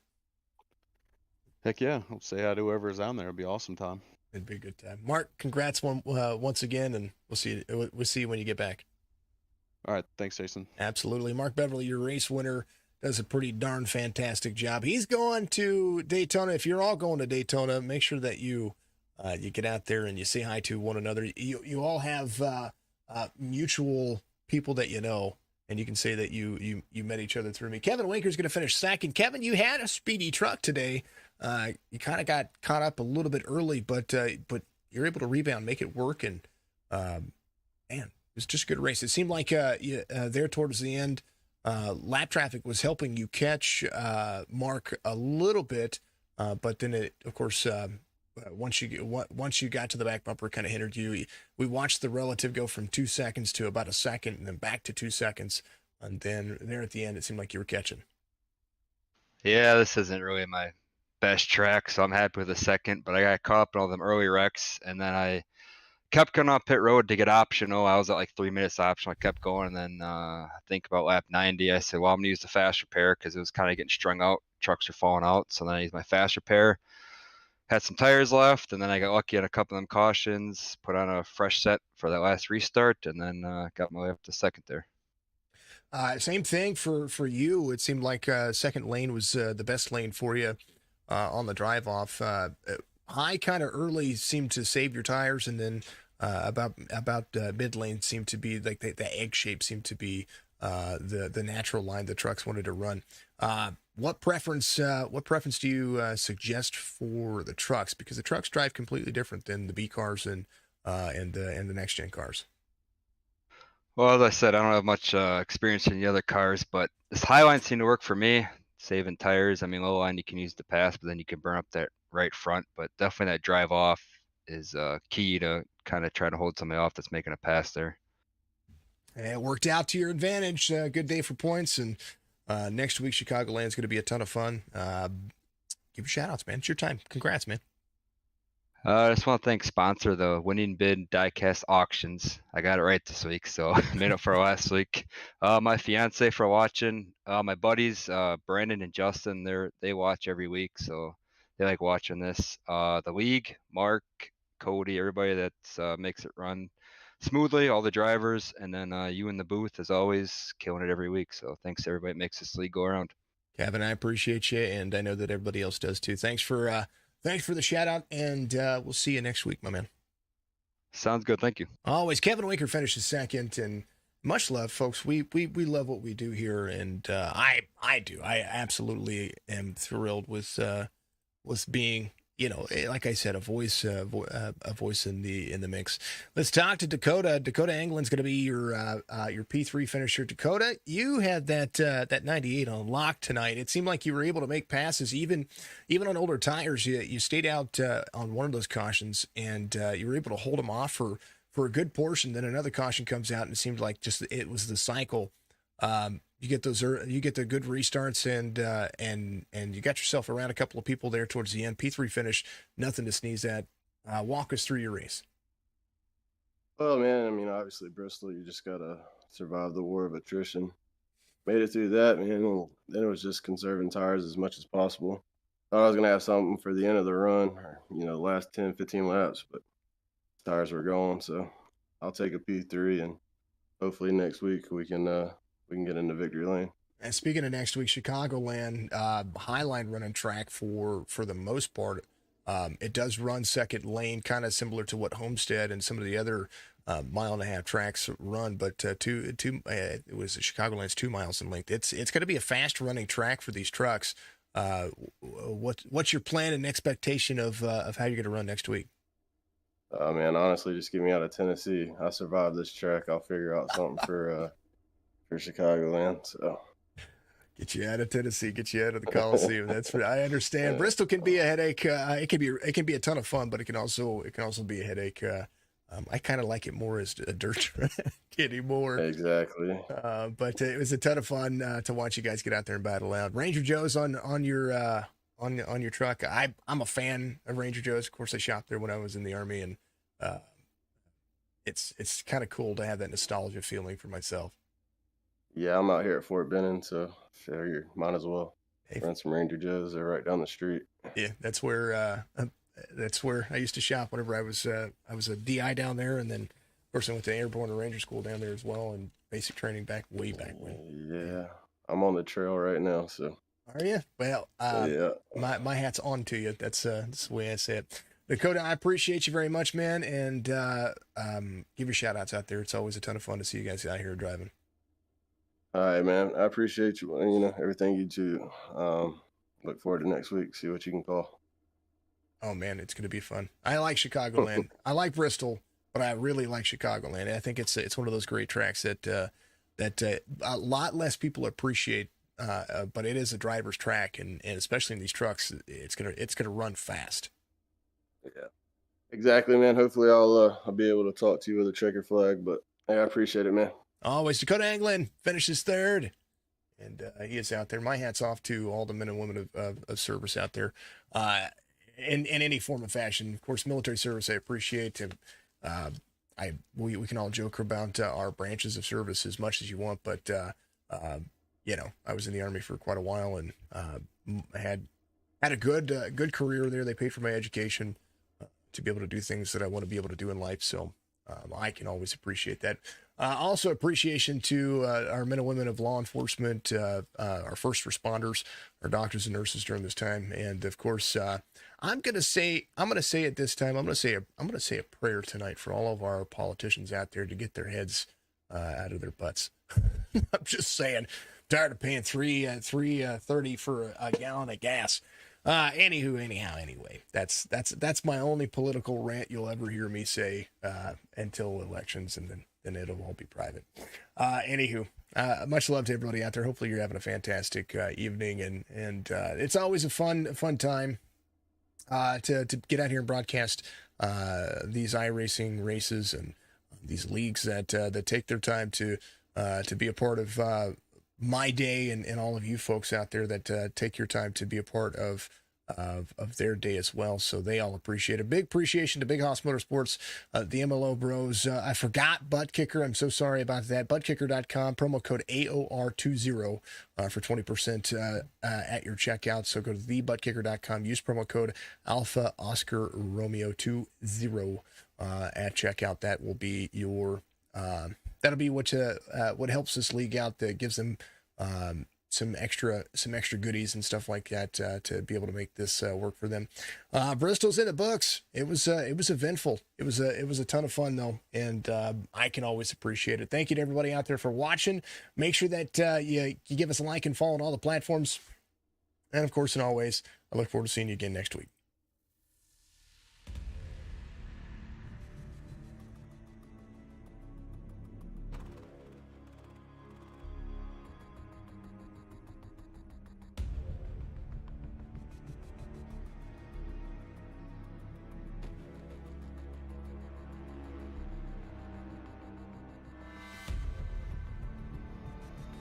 Heck yeah. I'll say hi to whoever's down there. It'll be awesome time. It'd be a good time. Mark, congrats once again, and we'll see you when you get back. All right. Thanks, Jason. Absolutely. Mark Beverly, your race winner, does a pretty darn fantastic job. He's going to Daytona. If you're all going to Daytona, make sure that you get out there and you say hi to one another. You all have mutual people that you know, and you can say that you met each other through me. Kevin Winker's going to finish second. Kevin, you had a speedy truck today. You kind of got caught up a little bit early, but you're able to rebound, make it work, and man, it was just a good race. It seemed like there towards the end, lap traffic was helping you catch Mark a little bit, but then it, of course, once you got to the back bumper, kind of hindered you. We watched the relative go from 2 seconds to about a second, and then back to 2 seconds, and then there at the end, it seemed like you were catching. Yeah, this isn't really my best track, so I'm happy with the second, but I got caught up in all them early wrecks, and then I kept going on pit road to get optional. I was at like 3 minutes optional. I kept going, and then I think about lap 90, I said, well, I'm going to use the fast repair because it was kind of getting strung out. Trucks are falling out, so then I used my fast repair. Had some tires left, and then I got lucky on a couple of them cautions, put on a fresh set for that last restart, and then got my way up to second there. Same thing for you. It seemed like second lane was the best lane for you on the drive off. High kind of early seemed to save your tires, and then about mid lane seemed to be like the egg shape seemed to be the natural line the trucks wanted to run. What preference do you suggest for the trucks? Because the trucks drive completely different than the B cars and the next gen cars. Well, as I said, I don't have much experience in the other cars, but this high line seemed to work for me, saving tires. I mean, low line you can use the pass, but then you can burn up that right front. But definitely that drive off is key to kind of try to hold somebody off that's making a pass there. And it worked out to your advantage. Good day for points, and next week Chicagoland is going to be a ton of fun. give your shout outs, man. It's your time. Congrats, man. I just want to thank sponsor the winning bid diecast auctions. I got it right this week, so made up for last week. My fiance for watching. My buddies Brandon and Justin, they watch every week, so they like watching this. The league, Mark, Cody, everybody that makes it run smoothly, all the drivers, and then you in the booth as always, killing it every week. So thanks to everybody that makes this league go around. Kevin, I appreciate you, and I know that everybody else does too. Thanks for the shout out, and we'll see you next week, my man. Sounds good. Thank you. Always. Kevin Winker finishes second, and much love, folks. We love what we do here, and I do. I absolutely am thrilled with being, like I said, a voice in the mix. Let's talk to Dakota. Dakota England's going to be your P3 finisher. Dakota, you had that 98 on lock tonight. It seemed like you were able to make passes even on older tires. You stayed out on one of those cautions, and you were able to hold them off for a good portion. Then another caution comes out, and it seemed like it was the cycle. You get the good restarts, and you got yourself around a couple of people there towards the end. P3 finish, nothing to sneeze at. Walk us through your race. Well, man, I mean, obviously Bristol, you just gotta survive the war of attrition. Made it through that, man. And then it was just conserving tires as much as possible. Thought I was gonna have something for the end of the run, or the last 10, 15 laps, but tires were going. So I'll take a P3, and hopefully next week we can get into victory lane. And speaking of next week, Chicagoland, Highline running track for the most part. It does run second lane, kind of similar to what Homestead and some of the other mile and a half tracks run, but it was Chicagoland's 2 miles in length. It's going to be a fast running track for these trucks. What's your plan and expectation of how you're going to run next week? Man, honestly, just get me out of Tennessee. I survived this track. I'll figure out something for Chicagoland. So get you out of Tennessee, get you out of the Coliseum. I understand. Bristol can be a headache. It can be a ton of fun, but it can also be a headache. I kind of like it more as a dirt track anymore. Exactly. But it was a ton of fun to watch you guys get out there and battle out. Ranger Joe's on your truck. I'm a fan of Ranger Joe's. Of course, I shopped there when I was in the Army, and it's kind of cool to have that nostalgia feeling for myself. Yeah, I'm out here at Fort Benning, so figure might as well run some Ranger Joe's. They're right down the street. Yeah, that's where I used to shop whenever I was a DI down there, and then of course I went to Airborne and Ranger School down there as well, and basic training way back when. Yeah, I'm on the trail right now, so. Are you? Well, yeah. My hat's on to you. That's the way I say it. Dakota, I appreciate you very much, man, and give your shout outs out there. It's always a ton of fun to see you guys out here driving. All right, man. I appreciate you. Everything you do. Look forward to next week. See what you can call. Oh man, it's going to be fun. I like Chicagoland. I like Bristol, but I really like Chicagoland. I think it's one of those great tracks that a lot less people appreciate. But it is a driver's track, and especially in these trucks, it's gonna run fast. Yeah, exactly, man. Hopefully, I'll be able to talk to you with a checker flag. But hey, I appreciate it, man. Always. Dakota England finishes third, and he is out there. My hat's off to all the men and women of service out there, in any form of fashion. Of course, military service I appreciate, and we can all joke about our branches of service as much as you want, but I was in the Army for quite a while, and had a good career there. They paid for my education to be able to do things that I want to be able to do in life. So I can always appreciate that. Also appreciation to our men and women of law enforcement, our first responders, our doctors and nurses during this time. And of course, I'm going to say it this time. I'm going to say a prayer tonight for all of our politicians out there to get their heads out of their butts. I'm just saying. Tired of paying $3.30 for a gallon of gas. Anyway, that's my only political rant you'll ever hear me say until elections, and then it'll all be private. Much love to everybody out there. Hopefully you're having a fantastic evening, and it's always a fun time to get out here and broadcast these iRacing races and these leagues that take their time to be a part of my day, and all of you folks out there that take your time to be a part of of their day as well. So they all appreciate it. Big appreciation to Big Hoss Motorsports, the MLO bros. I forgot Butt Kicker. I'm so sorry about that. Buttkicker.com, promo code AOR20 for 20% at your checkout. So go to thebuttkicker.com, use promo code Alpha Oscar Romeo 20 at checkout. That will be your that'll be what helps this league out, that gives them some extra goodies and stuff like that to be able to make this work for them. Bristol's in the books. It was eventful. It was a ton of fun though, and I can always appreciate it. Thank you to everybody out there for watching. Make sure that you give us a like and follow on all the platforms, and of course, and always, I look forward to seeing you again next week.